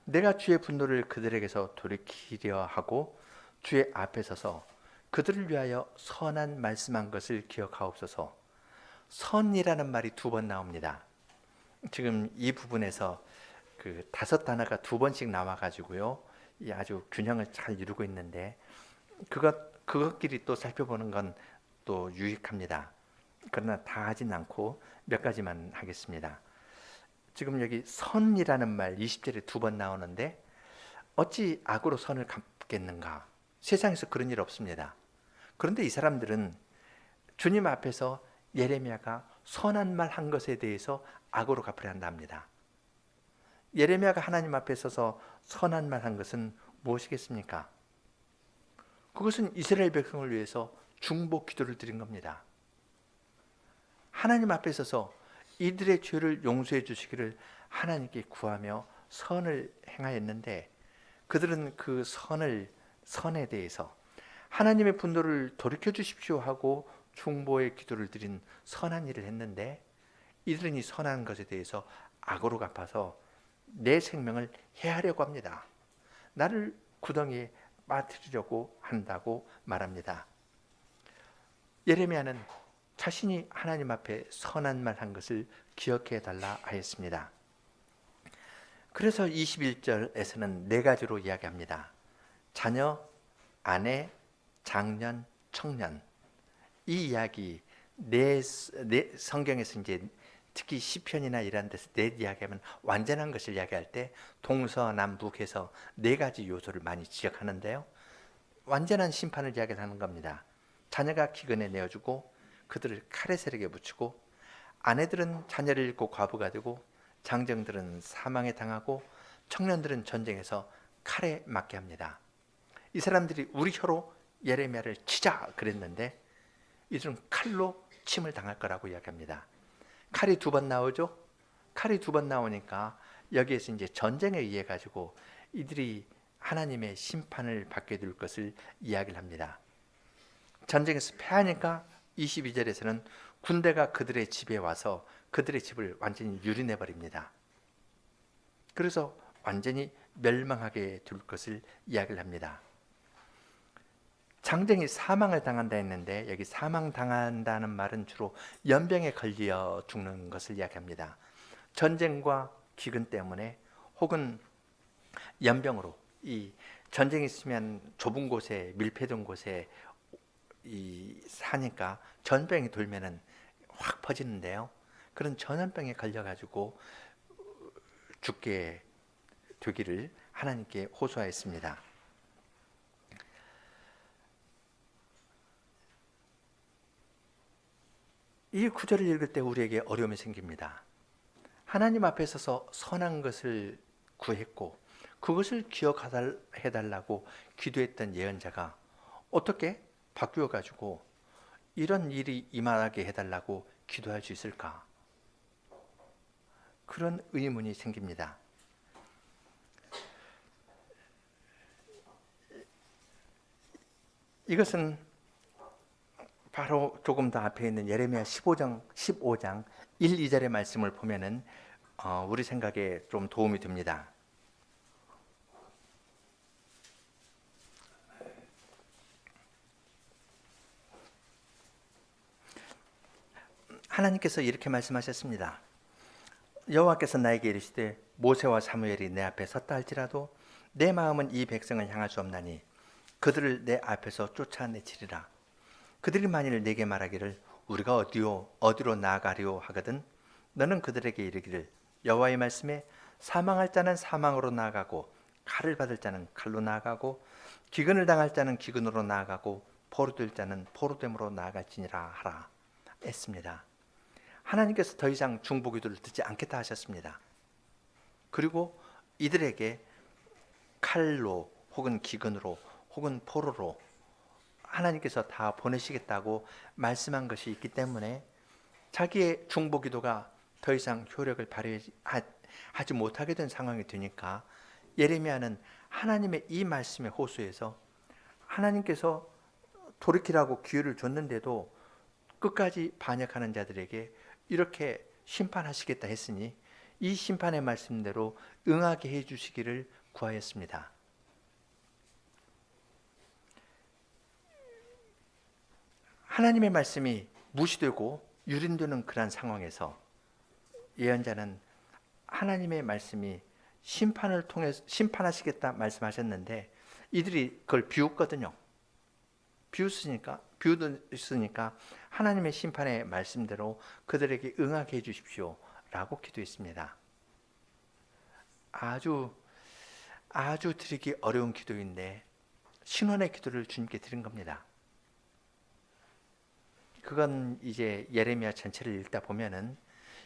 내가 주의 분노를 그들에게서 돌이키려 하고 주의 앞에 서서 그들을 위하여 선한 말씀한 것을 기억하옵소서. 선이라는 말이 두 번 나옵니다. 지금 이 부분에서 그 5단어가 두 번씩 나와가지고요, 아주 균형을 잘 이루고 있는데, 그것끼리 또 살펴보는 건 또 유익합니다. 그러나 다 하진 않고 몇 가지만 하겠습니다. 지금 여기 선이라는 말 20절에 두 번 나오는데, 어찌 악으로 선을 갚겠는가? 세상에서 그런 일 없습니다. 그런데 이 사람들은 주님 앞에서 예레미야가 선한 말 한 것에 대해서 악으로 갚으려 한답니다. 예레미야가 하나님 앞에 서서 선한 말 한 것은 무엇이겠습니까? 그것은 이스라엘 백성을 위해서 중보 기도를 드린 겁니다. 하나님 앞에 서서 이들의 죄를 용서해 주시기를 하나님께 구하며 선을 행하였는데, 그들은 그 선에 대해서 하나님의 분노를 돌이켜 주십시오 하고 중보의 기도를 드린 선한 일을 했는데, 이들은 이 선한 것에 대해서 악으로 갚아서 내 생명을 해하려고 합니다. 나를 구덩이에 빠뜨리려고 한다고 말합니다. 예레미야는 자신이 하나님 앞에 선한 말 한 것을 기억해 달라 하였습니다. 그래서 21절에서는 네 가지로 이야기합니다. 자녀, 아내, 장년, 청년. 이 이야기 성경에서 이제 특히 시편이나 이런 데서 넷 이야기하면 완전한 것을 이야기할 때 동서남북해서 네 가지 요소를 많이 지적하는데요, 완전한 심판을 이야기하는 겁니다. 자녀가 기근에 내어주고 그들을 칼에 세력에 붙이고, 아내들은 자녀를 잃고 과부가 되고, 장정들은 사망에 당하고, 청년들은 전쟁에서 칼에 맞게 합니다. 이 사람들이 우리 혀로 예레미야를 치자 그랬는데, 이들은 칼로 침을 당할 거라고 이야기합니다. 칼이 두 번 나오죠. 칼이 두 번 나오니까 여기에서 이제 전쟁에 의해 가지고 이들이 하나님의 심판을 받게 될 것을 이야기를 합니다. 전쟁에서 패하니까 22절에서는 군대가 그들의 집에 와서 그들의 집을 완전히 유린해 버립니다. 그래서 완전히 멸망하게 될 것을 이야기를 합니다. 장정이 사망을 당한다 했는데, 여기 사망당한다는 말은 주로 연병에 걸려 죽는 것을 이야기합니다. 전쟁과 기근 때문에 혹은 연병으로, 이 전쟁이 있으면 좁은 곳에 밀폐된 곳에 사니까 전병이 돌면은 확 퍼지는데요, 그런 전염병에 걸려가지고 죽게 되기를 하나님께 호소하였습니다. 이 구절을 읽을 때 우리에게 어려움이 생깁니다. 하나님 앞에 서서 선한 것을 구했고 그것을 기억해달라고 기도했던 예언자가 어떻게 바뀌어가지고 이런 일이 임하게 해달라고 기도할 수 있을까? 그런 의문이 생깁니다. 이것은 바로 조금 더 앞에 있는 예레미야 15장 1, 2절의 말씀을 보면은 우리 생각에 좀 도움이 됩니다. 하나님께서 이렇게 말씀하셨습니다. 여호와께서 나에게 이르시되 모세와 사무엘이 내 앞에 섰다 할지라도 내 마음은 이 백성을 향할 수 없나니 그들을 내 앞에서 쫓아내치리라. 그들이 만일 내게 말하기를 우리가 어디로 나아가리오 하거든 너는 그들에게 이르기를 여호와의 말씀에 사망할 자는 사망으로 나아가고 칼을 받을 자는 칼로 나아가고 기근을 당할 자는 기근으로 나아가고 포로될 자는 포로됨으로 나아갈지니라 하라 했습니다. 하나님께서 더 이상 중보기도를 듣지 않겠다 하셨습니다. 그리고 이들에게 칼로 혹은 기근으로 혹은 포로로 하나님께서 다 보내시겠다고 말씀한 것이 있기 때문에 자기의 중보기도가 더 이상 효력을 발휘하지 못하게 된 상황이 되니까 예레미야는 하나님의 이 말씀의 호소에서 하나님께서 돌이키라고 기회를 줬는데도 끝까지 반역하는 자들에게 이렇게 심판하시겠다 했으니 이 심판의 말씀대로 응하게 해주시기를 구하였습니다. 하나님의 말씀이 무시되고 유린되는 그런 상황에서 예언자는 하나님의 말씀이 심판을 통해 심판하시겠다 말씀하셨는데 이들이 그걸 비웃거든요. 비웃으니까 하나님의 심판의 말씀대로 그들에게 응하게 해주십시오 라고 기도했습니다. 아주 드리기 어려운 기도인데 신원의 기도를 주님께 드린 겁니다. 그건 이제 예레미야 전체를 읽다 보면은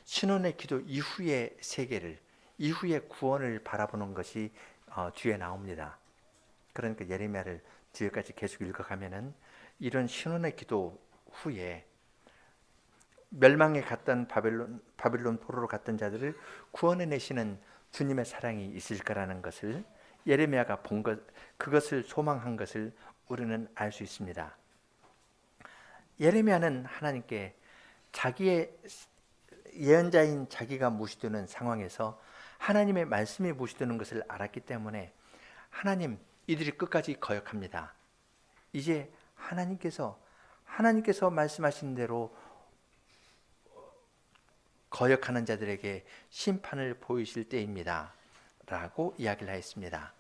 신원의 기도 이후의 세계를, 이후의 구원을 바라보는 것이 뒤에 나옵니다. 그러니까 예레미야를 뒤에까지 계속 읽어가면은 이런 신원의 기도 후에 멸망에 갔던 바빌론 포로로 갔던 자들을 구원해 내시는 주님의 사랑이 있을 거라는 것을 예레미야가 본 것, 그것을 소망한 것을 우리는 알 수 있습니다. 예레미야는 하나님께 자기의 예언자인 자기가 무시되는 상황에서 하나님의 말씀이 무시되는 것을 알았기 때문에 하나님, 이들이 끝까지 거역합니다. 이제 하나님께서 말씀하신 대로 거역하는 자들에게 심판을 보이실 때입니다 라고 이야기를 하였습니다.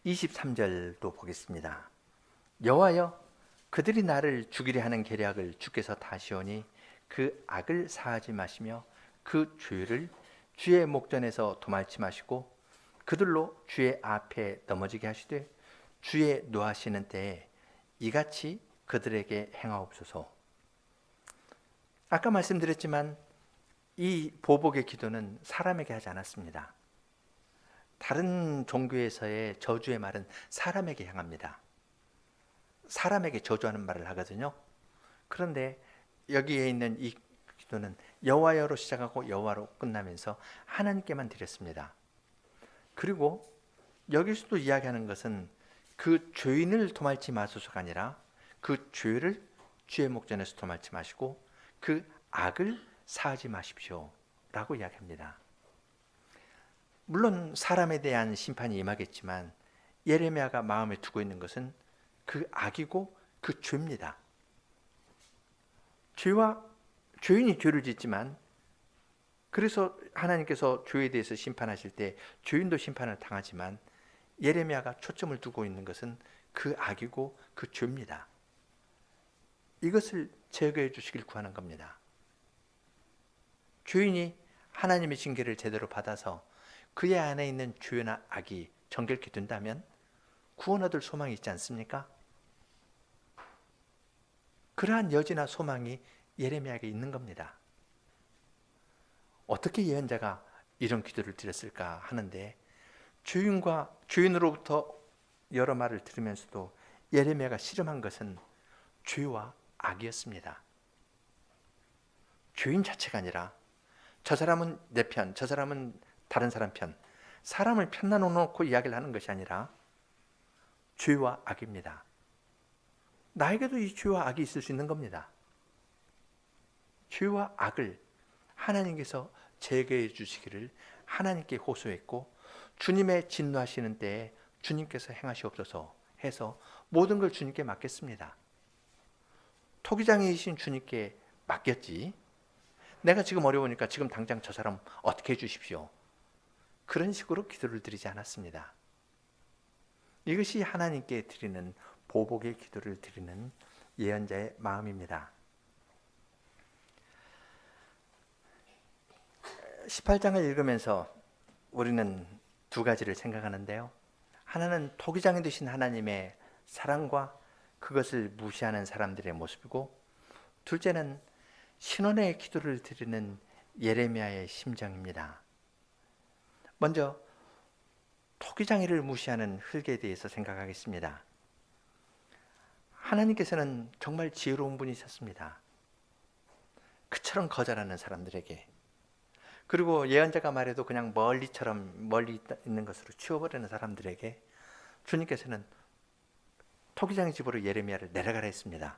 23절도 보겠습니다. 여호와여 그들이 나를 죽이려 하는 계략을 주께서 다시오니 그 악을 사하지 마시며 그 죄를 주의 목전에서 도말치 마시고 그들로 주의 앞에 넘어지게 하시되 주의 노하시는 때에 이같이 그들에게 행하옵소서. 아까 말씀드렸지만 이 보복의 기도는 사람에게 하지 않았습니다. 다른 종교에서의 저주의 말은 사람에게 향합니다. 사람에게 저주하는 말을 하거든요. 그런데 여기에 있는 이 기도는 여호와여로 시작하고 여호와로 끝나면서 하나님께만 드렸습니다. 그리고 여기서도 이야기하는 것은 그 죄인을 도말치 마소서가 아니라 그 죄를 주의 목전에서 도말치 마시고 그 악을 사하지 마십시오 라고 이야기합니다. 물론 사람에 대한 심판이 임하겠지만 예레미야가 마음에 두고 있는 것은 그 악이고 그 죄입니다. 죄인이 죄를 짓지만 그래서 하나님께서 죄에 대해서 심판하실 때 죄인도 심판을 당하지만 예레미야가 초점을 두고 있는 것은 그 악이고 그 죄입니다. 이것을 제거해 주시길 구하는 겁니다. 죄인이 하나님의 징계를 제대로 받아서 그의 안에 있는 죄나 악이 정결케 된다면 구원 얻을 소망이 있지 않습니까? 그러한 여지나 소망이 예레미야에게 있는 겁니다. 어떻게 예언자가 이런 기도를 드렸을까 하는데 죄인으로부터 여러 말을 들으면서도 예레미야가 씨름한 것은 죄와 악이었습니다. 죄인 자체가 아니라 저 사람은 내 편, 저 사람은 다른 사람 편, 사람을 편나눠 놓고 이야기를 하는 것이 아니라 죄와 악입니다. 나에게도 이 죄와 악이 있을 수 있는 겁니다. 죄와 악을 하나님께서 제거해 주시기를 하나님께 호소했고, 주님의 진노하시는 때에 주님께서 행하시옵소서 해서 모든 걸 주님께 맡겼습니다. 토기장이신 주님께 맡겼지, 내가 지금 어려우니까 지금 당장 저 사람 어떻게 해주십시오, 그런 식으로 기도를 드리지 않았습니다. 이것이 하나님께 드리는 보복의 기도를 드리는 예언자의 마음입니다. 18장을 읽으면서 우리는 두 가지를 생각하는데요. 하나는 토기장이 되신 하나님의 사랑과 그것을 무시하는 사람들의 모습이고, 둘째는 신원의 기도를 드리는 예레미야의 심정입니다. 먼저 토기장이를 무시하는 흙에 대해서 생각하겠습니다. 하나님께서는 정말 지혜로운 분이셨습니다. 그처럼 거절하는 사람들에게, 그리고 예언자가 말해도 그냥 멀리 있는 것으로 치워버리는 사람들에게 주님께서는 토기장의 집으로 예레미야를 내려가라 했습니다.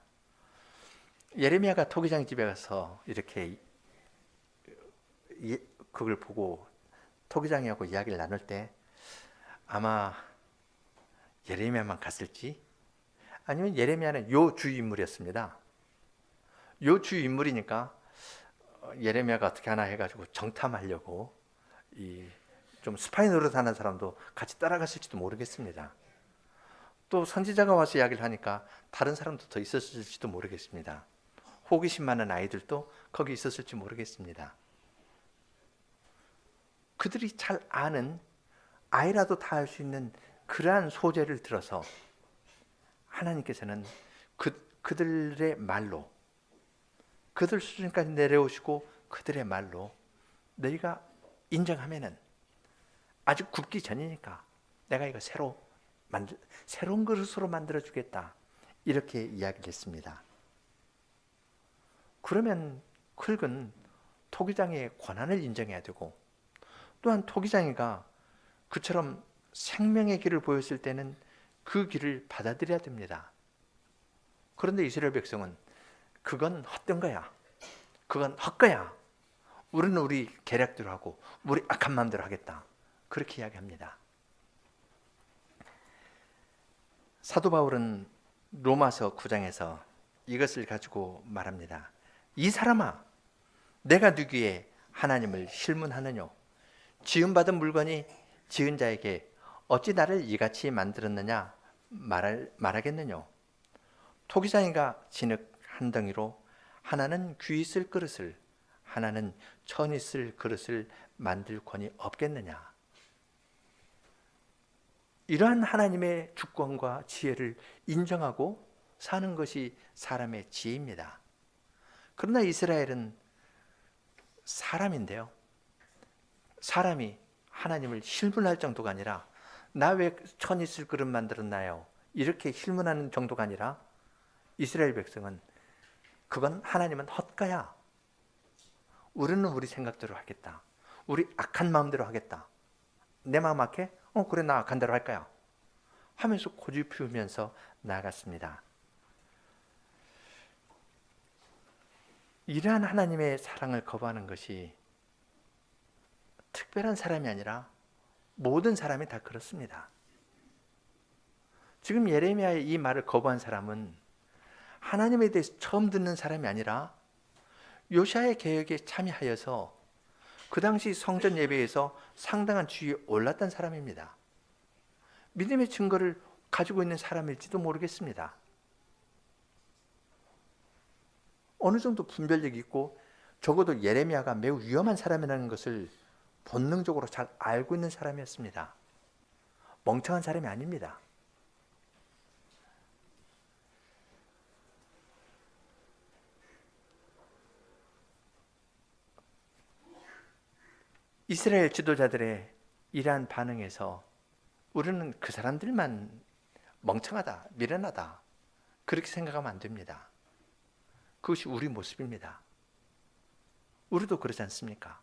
예레미야가 토기장 집에 가서 이렇게 그걸 보고 토기장이하고 이야기를 나눌 때 아마 예레미야만 갔을지, 아니면 예레미야는 요 주위 인물이었습니다. 요 주위 인물이니까 예레미야가 어떻게 하나 해가지고 정탐하려고 좀 스파이 노릇하는 사람도 같이 따라갔을지도 모르겠습니다. 또 선지자가 와서 이야기를 하니까 다른 사람도 더 있었을지도 모르겠습니다. 호기심 많은 아이들도 거기 있었을지 모르겠습니다. 그들이 잘 아는, 아이라도 다 알 수 있는 그러한 소재를 들어서 하나님께서는 그들의 말로, 그들 수준까지 내려오시고 그들의 말로 너희가 인정하면은 아직 굽기 전이니까 내가 이거 새로운 그릇으로 만들어 주겠다, 이렇게 이야기를 했습니다. 그러면 흙은 토기장의 권한을 인정해야 되고, 또한 토기장이가 그처럼 생명의 길을 보였을 때는 그 길을 받아들여야 됩니다. 그런데 이스라엘 백성은 그건 헛된 거야, 그건 헛거야, 우리는 우리 계략대로 하고 우리 악한 마음대로 하겠다, 그렇게 이야기합니다. 사도 바울은 로마서 9장에서 이것을 가지고 말합니다. 이 사람아, 내가 누구에 하나님을 실문하느뇨? 지음받은 물건이 지은 자에게 어찌 나를 이같이 만들었느냐 말하겠느뇨? 토기장이가 진흙 한 덩이로 하나는 귀 있을 그릇을, 하나는 천 있을 그릇을 만들 권이 없겠느냐? 이러한 하나님의 주권과 지혜를 인정하고 사는 것이 사람의 지혜입니다. 그러나 이스라엘은 사람인데요, 사람이 하나님을 실문할 정도가 아니라 나 왜 천 있을 그릇 만들었나요? 이렇게 실문하는 정도가 아니라 이스라엘 백성은 그건 하나님은 헛가야, 우리는 우리 생각대로 하겠다, 우리 악한 마음대로 하겠다, 내 마음 악해? 그래, 나 악한 대로 할 거야 하면서 고집 피우면서 나아갔습니다. 이러한 하나님의 사랑을 거부하는 것이 특별한 사람이 아니라 모든 사람이 다 그렇습니다. 지금 예레미야의 이 말을 거부한 사람은 하나님에 대해서 처음 듣는 사람이 아니라 요시아의 개혁에 참여하여서 그 당시 성전 예배에서 상당한 지위에 올랐던 사람입니다. 믿음의 증거를 가지고 있는 사람일지도 모르겠습니다. 어느 정도 분별력이 있고 적어도 예레미야가 매우 위험한 사람이라는 것을 본능적으로 잘 알고 있는 사람이었습니다. 멍청한 사람이 아닙니다. 이스라엘 지도자들의 이러한 반응에서 우리는 그 사람들만 멍청하다, 미련하다, 그렇게 생각하면 안 됩니다. 그것이 우리 모습입니다. 우리도 그러지 않습니까?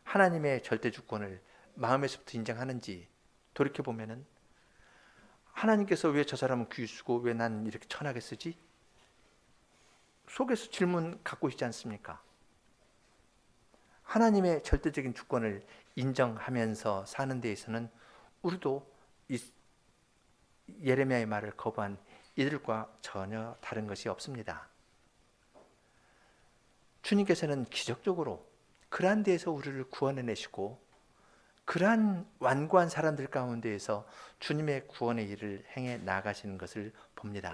하나님의 절대 주권을 마음에서부터 인정하는지 돌이켜보면은 하나님께서 왜 저 사람은 귀 쓰고 왜 나는 이렇게 천하게 쓰지? 속에서 질문 갖고 있지 않습니까? 하나님의 절대적인 주권을 인정하면서 사는 데에서는 우리도 이 예레미야의 말을 거부한 이들과 전혀 다른 것이 없습니다. 주님께서는 기적적으로 그러한 데에서 우리를 구원해내시고 그러한 완고한 사람들 가운데에서 주님의 구원의 일을 행해 나가시는 것을 봅니다.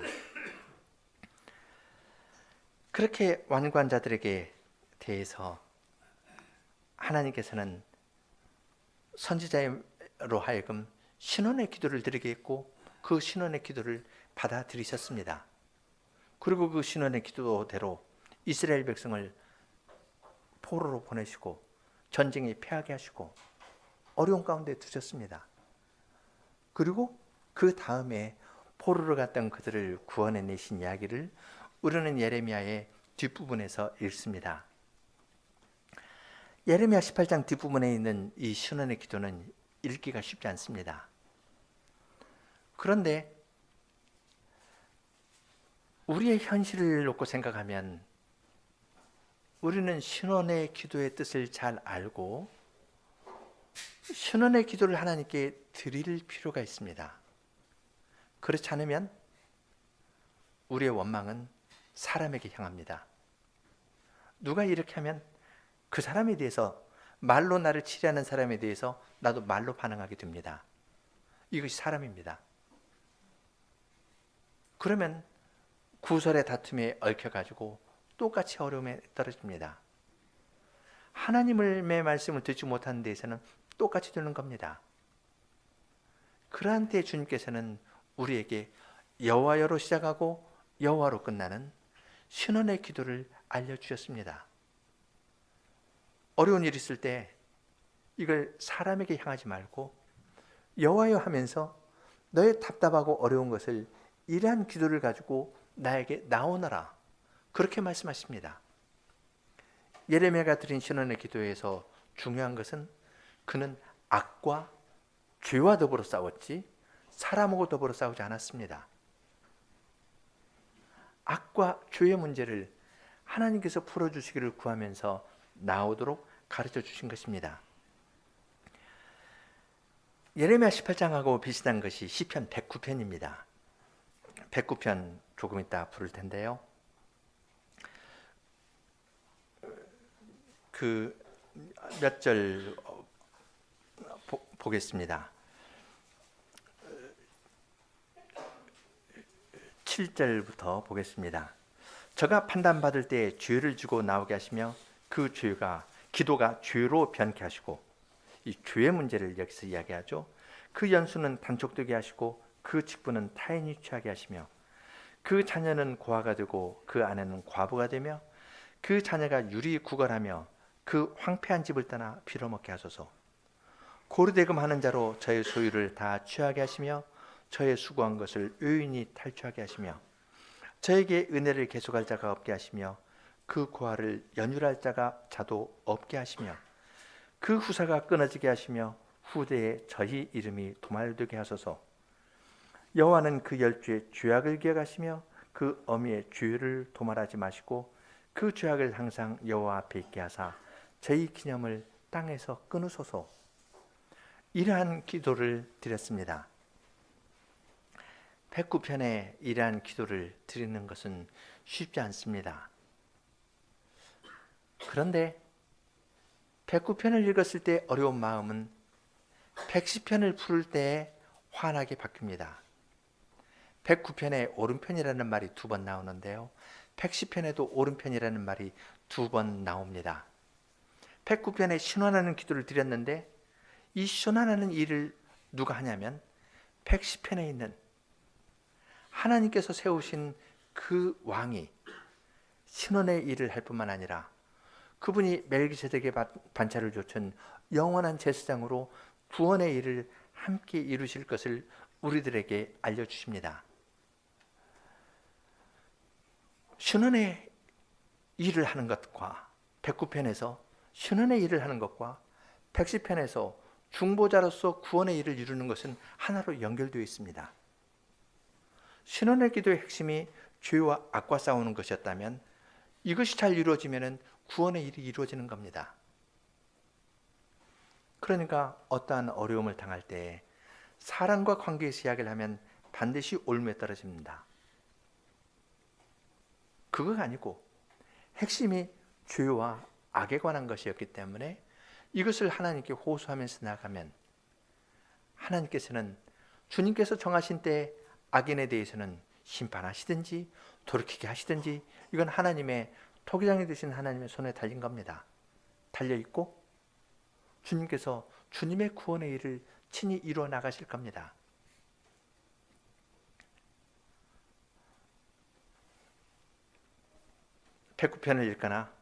그렇게 완고한 자들에게 대해서 하나님께서는 선지자로 하여금 신원의 기도를 드리게 했고 그 신원의 기도를 받아들이셨습니다. 그리고 그 신원의 기도대로 이스라엘 백성을 포로로 보내시고 전쟁에 패하게 하시고 어려운 가운데 두셨습니다. 그리고 그 다음에 포로로 갔던 그들을 구원해내신 이야기를 우리는 예레미야의 뒷부분에서 읽습니다. 예레미야 18장 뒷부분에 있는 이 신원의 기도는 읽기가 쉽지 않습니다. 그런데 우리의 현실을 놓고 생각하면 우리는 신원의 기도의 뜻을 잘 알고 신원의 기도를 하나님께 드릴 필요가 있습니다. 그렇지 않으면 우리의 원망은 사람에게 향합니다. 누가 이렇게 하면 그 사람에 대해서 말로 나를 치료하는 사람에 대해서 나도 말로 반응하게 됩니다. 이것이 사람입니다. 그러면 구설의 다툼에 얽혀가지고 똑같이 어려움에 떨어집니다. 하나님의 말씀을 듣지 못하는 데에서는 똑같이 되는 겁니다. 그러한 때 주님께서는 우리에게 여호와여로 시작하고 여호와로 끝나는 신원의 기도를 알려주셨습니다. 어려운 일이 있을 때 이걸 사람에게 향하지 말고 여호와여 하면서 너의 답답하고 어려운 것을 이러한 기도를 가지고 나에게 나오너라, 그렇게 말씀하십니다. 예레미야가 드린 신원의 기도에서 중요한 것은 그는 악과 죄와 더불어 싸웠지 사람하고 더불어 싸우지 않았습니다. 악과 죄의 문제를 하나님께서 풀어주시기를 구하면서 나오도록 가르쳐 주신 것입니다. 예레미야 18장하고 비슷한 것이 시편 109편입니다. 109편 조금 이따 부를 텐데요. 그 몇 절 보겠습니다. 7절부터 보겠습니다. 저가 판단받을 때 죄를 주고 나오게 하시며 그 기도가 죄로 변케 하시고, 이 죄의 문제를 여기서 이야기하죠. 그 연수는 단촉되게 하시고 그 직분은 타인이 취하게 하시며 그 자녀는 고아가 되고 그 아내는 과부가 되며 그 자녀가 유리 구걸하며 그 황폐한 집을 떠나 빌어먹게 하소서. 고르대금 하는 자로 저의 소유를 다 취하게 하시며 저의 수고한 것을 의인이 탈취하게 하시며 저에게 은혜를 계속할 자가 없게 하시며 그 고아를 연율할 자가 자도 없게 하시며 그 후사가 끊어지게 하시며 후대에 저희 이름이 도말되게 하소서. 여호와는 그 열주의 죄악을 기억하시며 그 어미의 죄를 도말하지 마시고 그 죄악을 항상 여호와 앞에 있게 하사 저희 기념을 땅에서 끊으소서. 이러한 기도를 드렸습니다. 109편에 이러한 기도를 드리는 것은 쉽지 않습니다. 그런데 109편을 읽었을 때 어려운 마음은 110편을 풀을 때 환하게 바뀝니다. 109편에 오른편이라는 말이 2번 나오는데요. 110편에도 오른편이라는 말이 2번 나옵니다. 109편에 신원하는 기도를 드렸는데 이 신원하는 일을 누가 하냐면 110편에 있는 하나님께서 세우신 그 왕이 신원의 일을 할 뿐만 아니라 그분이 멜기세덱의 반차를 조춘 영원한 제사장으로 구원의 일을 함께 이루실 것을 우리들에게 알려주십니다. 신원의 일을 하는 것과 109편에서 신원의 일을 하는 것과 110편에서 중보자로서 구원의 일을 이루는 것은 하나로 연결되어 있습니다. 신원의 기도의 핵심이 죄와 악과 싸우는 것이었다면 이것이 잘 이루어지면 구원의 일이 이루어지는 겁니다. 그러니까 어떠한 어려움을 당할 때 사랑과 관계에서 이야기를 하면 반드시 올무에 떨어집니다. 그거가 아니고 핵심이 죄와 악에 관한 것이었기 때문에 이것을 하나님께 호소하면서 나가면 하나님께서는 주님께서 정하신 때 악인에 대해서는 심판하시든지 돌이키게 하시든지 이건 하나님의 토기장이 되신 하나님의 손에 달린 겁니다. 달려있고 주님께서 주님의 구원의 일을 친히 이루어 나가실 겁니다. 백구편을 읽거나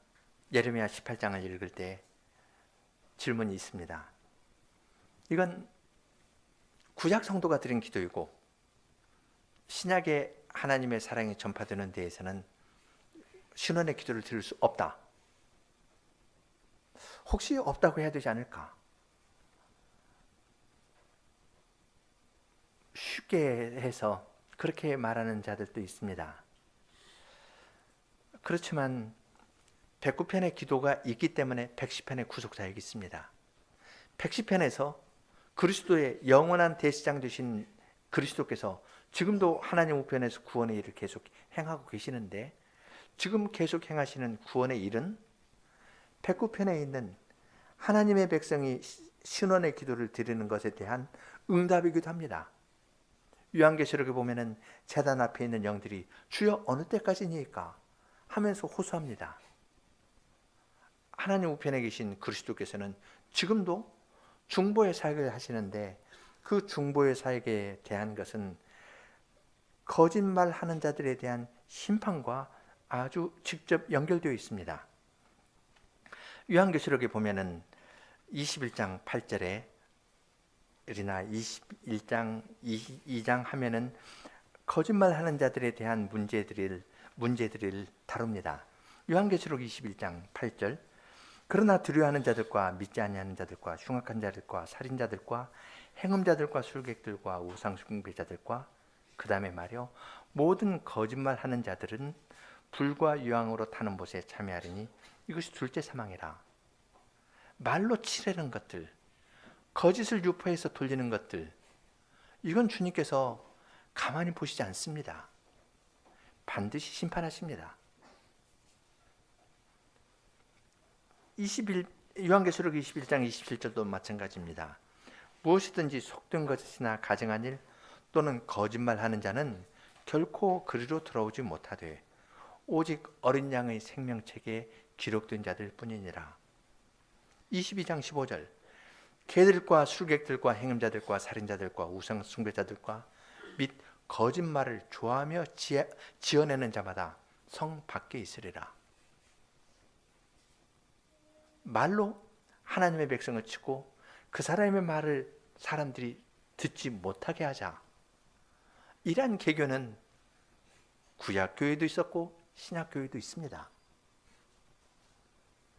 예레미야 18장을 읽을 때 질문이 있습니다. 이건 구약 성도가 드린 기도이고 신약의 하나님의 사랑이 전파되는 데에서는 신원의 기도를 드릴 수 없다. 혹시 없다고 해야 되지 않을까? 쉽게 해서 그렇게 말하는 자들도 있습니다. 그렇지만 109편의 기도가 있기 때문에 110편의 구속사역이 있습니다. 110편에서 그리스도의 영원한 대시장 되신 그리스도께서 지금도 하나님 우편에서 구원의 일을 계속 행하고 계시는데 지금 계속 행하시는 구원의 일은 109편에 있는 하나님의 백성이 신원의 기도를 드리는 것에 대한 응답이기도 합니다. 요한계시록에 보면은 제단 앞에 있는 영들이 주여 어느 때까지니까 하면서 호소합니다. 하나님 우편에 계신 그리스도께서는 지금도 중보의 사역을 하시는데 그 중보의 사역에 대한 것은 거짓말하는 자들에 대한 심판과 아주 직접 연결되어 있습니다. 요한계시록에 보면은 21장 8절에 이나 21장 22장 하면은 거짓말하는 자들에 대한 문제들을 다룹니다. 요한계시록 21장 8절 그러나 두려워하는 자들과 믿지 아니하는 자들과 흉악한 자들과 살인자들과 행음자들과 술객들과 우상숭배자들과 그 다음에 말이요 모든 거짓말하는 자들은 불과 유황으로 타는 못에 참여하리니 이것이 둘째 사망이라. 말로 치려는 것들, 거짓을 유포해서 돌리는 것들, 이건 주님께서 가만히 보시지 않습니다. 반드시 심판하십니다. 요한계시록 21장 27절도 마찬가지입니다. 무엇이든지 속된 것이나 가증한 일 또는 거짓말하는 자는 결코 그리로 들어오지 못하되 오직 어린 양의 생명책에 기록된 자들 뿐이니라. 22장 15절 개들과 술객들과 행음자들과 살인자들과 우상 숭배자들과 및 거짓말을 좋아하며 지어내는 자마다 성 밖에 있으리라. 말로 하나님의 백성을 치고 그 사람의 말을 사람들이 듣지 못하게 하자. 이러한 개교는 구약교회도 있었고 신약교회도 있습니다.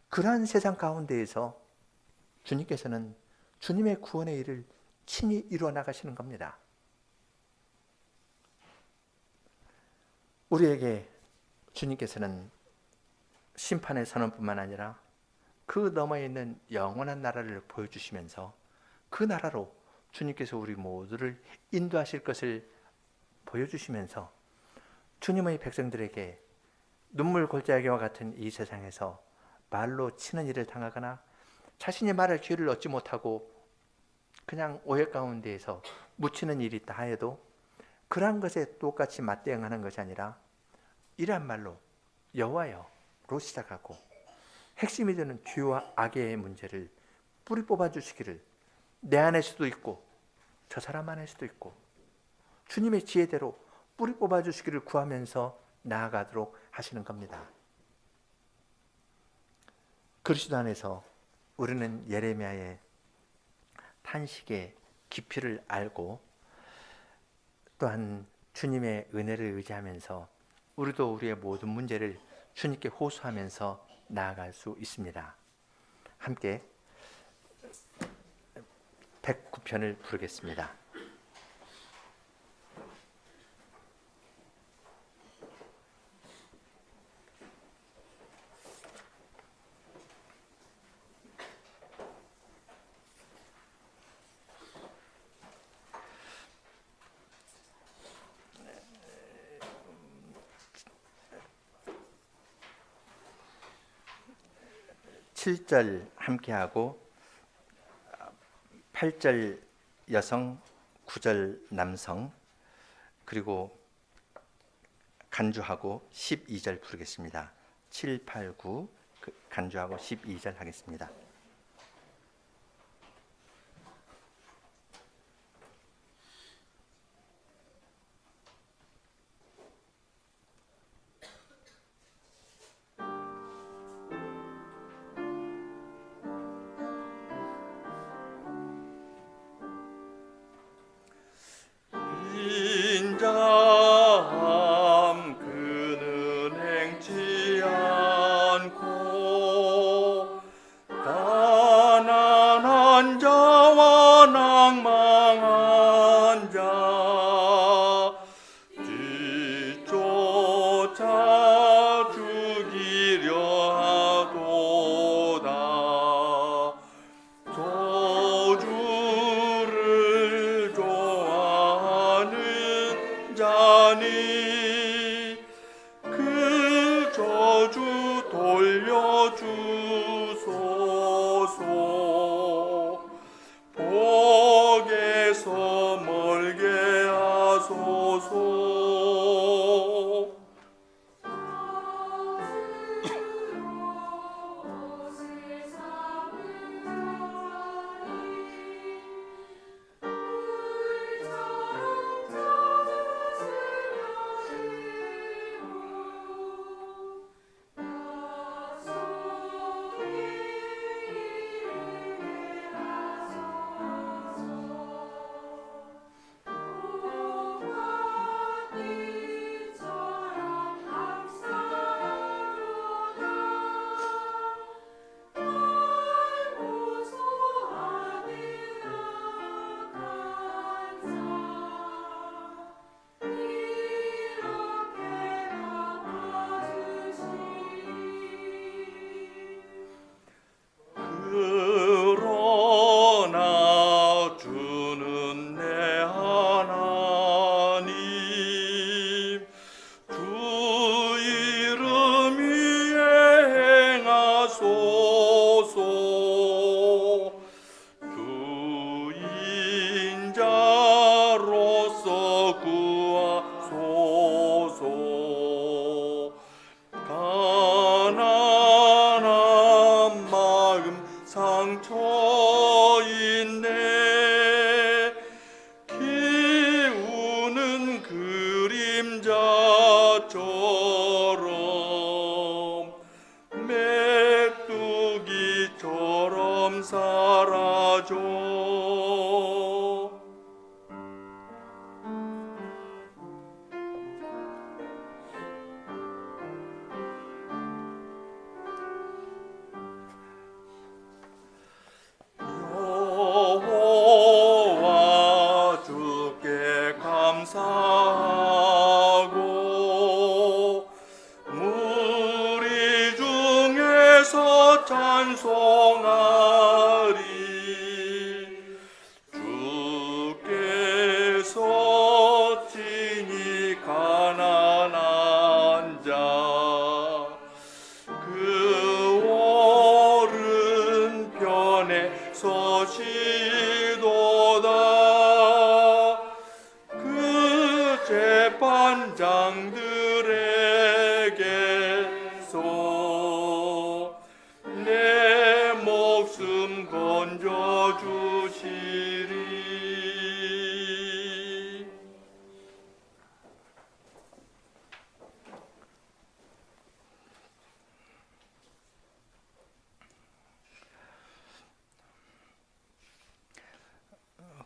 그러한 세상 가운데에서 주님께서는 주님의 구원의 일을 친히 이루어 나가시는 겁니다. 우리에게 주님께서는 심판의 선언뿐만 아니라 그 너머에 있는 영원한 나라를 보여주시면서 그 나라로 주님께서 우리 모두를 인도하실 것을 보여주시면서 주님의 백성들에게 눈물 골짜기와 같은 이 세상에서 말로 치는 일을 당하거나 자신이 말할 기회를 얻지 못하고 그냥 오해 가운데에서 묻히는 일이 있다 하여도 그러한 것에 똑같이 맞대응하는 것이 아니라 이러한 말로 여호와여로 시작하고 핵심이 되는 죄와 악의 문제를 뿌리 뽑아 주시기를 내 안에서도 있고 저 사람 안에서도 있고 주님의 지혜대로 뿌리 뽑아 주시기를 구하면서 나아가도록 하시는 겁니다. 그리스도 안에서 우리는 예레미야의 탄식의 깊이를 알고 또한 주님의 은혜를 의지하면서 우리도 우리의 모든 문제를 주님께 호소하면서 나아갈 수 있습니다. 함께 109편을 부르겠습니다. 칠 절 함께하고 8절 여성, 9절 남성, 그리고 간주하고 12절 부르겠습니다. 7, 8, 9 간주하고 12절 하겠습니다.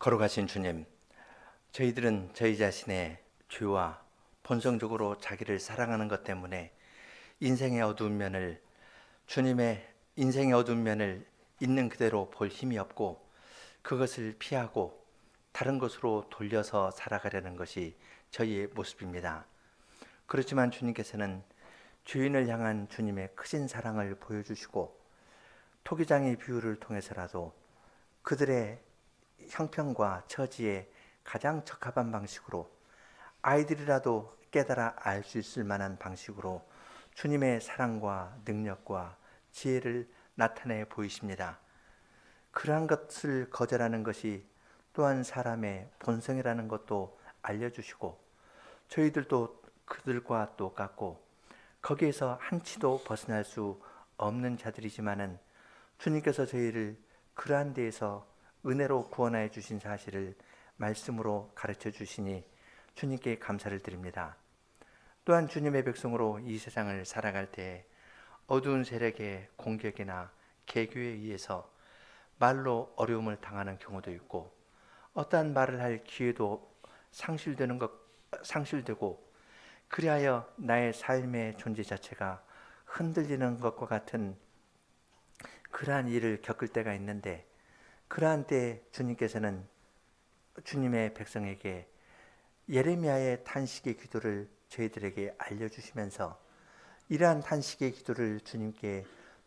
걸어가신 주님, 저희들은 저희 자신의 죄와 본성적으로 자기를 사랑하는 것 때문에 인생의 어두운 면을 주님의 인생의 어두운 면을 있는 그대로 볼 힘이 없고 그것을 피하고 다른 것으로 돌려서 살아가려는 것이 저희의 모습입니다. 그렇지만 주님께서는 죄인을 향한 주님의 크신 사랑을 보여주시고 토기장의 비유를 통해서라도 그들의 형편과 처지에 가장 적합한 방식으로 아이들이라도 깨달아 알 수 있을 만한 방식으로 주님의 사랑과 능력과 지혜를 나타내 보이십니다. 그러한 것을 거절하는 것이 또한 사람의 본성이라는 것도 알려주시고 저희들도 그들과 똑같고 거기에서 한치도 벗어날 수 없는 자들이지만은 주님께서 저희를 그러한 데에서 은혜로 구원하여 주신 사실을 말씀으로 가르쳐 주시니 주님께 감사를 드립니다. 또한 주님의 백성으로 이 세상을 살아갈 때 어두운 세력의 공격이나 개교에 의해서 말로 어려움을 당하는 경우도 있고 어떠한 말을 할 기회도 상실되고 그리하여 나의 삶의 존재 자체가 흔들리는 것과 같은 그러한 일을 겪을 때가 있는데 그러한 때 주님께서는 주님의 백성에게 예레미야의 탄식의 기도를 저희들에게 알려주시면서 이러한 탄식의 기도를 주님께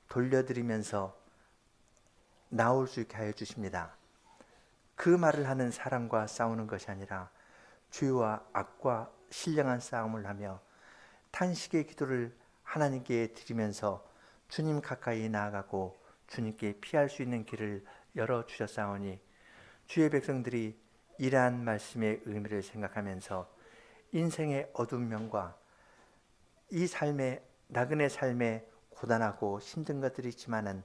돌려드리면서 나올 수 있게 하여 주십니다. 그 말을 하는 사람과 싸우는 것이 아니라 죄와 악과 신령한 싸움을 하며 탄식의 기도를 하나님께 드리면서 주님 가까이 나아가고 주님께 피할 수 있는 길을 열어주셨사오니 주의 백성들이 이러한 말씀의 의미를 생각하면서 인생의 어두운 면과 이 삶의 나그네 삶에 고단하고 힘든 것들이 있지만은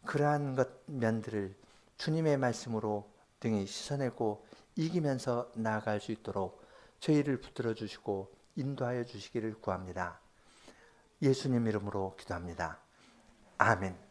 그러한 면들을 주님의 말씀으로 등이 씻어내고 이기면서 나아갈 수 있도록 저희를 붙들어 주시고 인도하여 주시기를 구합니다. 예수님 이름으로 기도합니다. 아멘.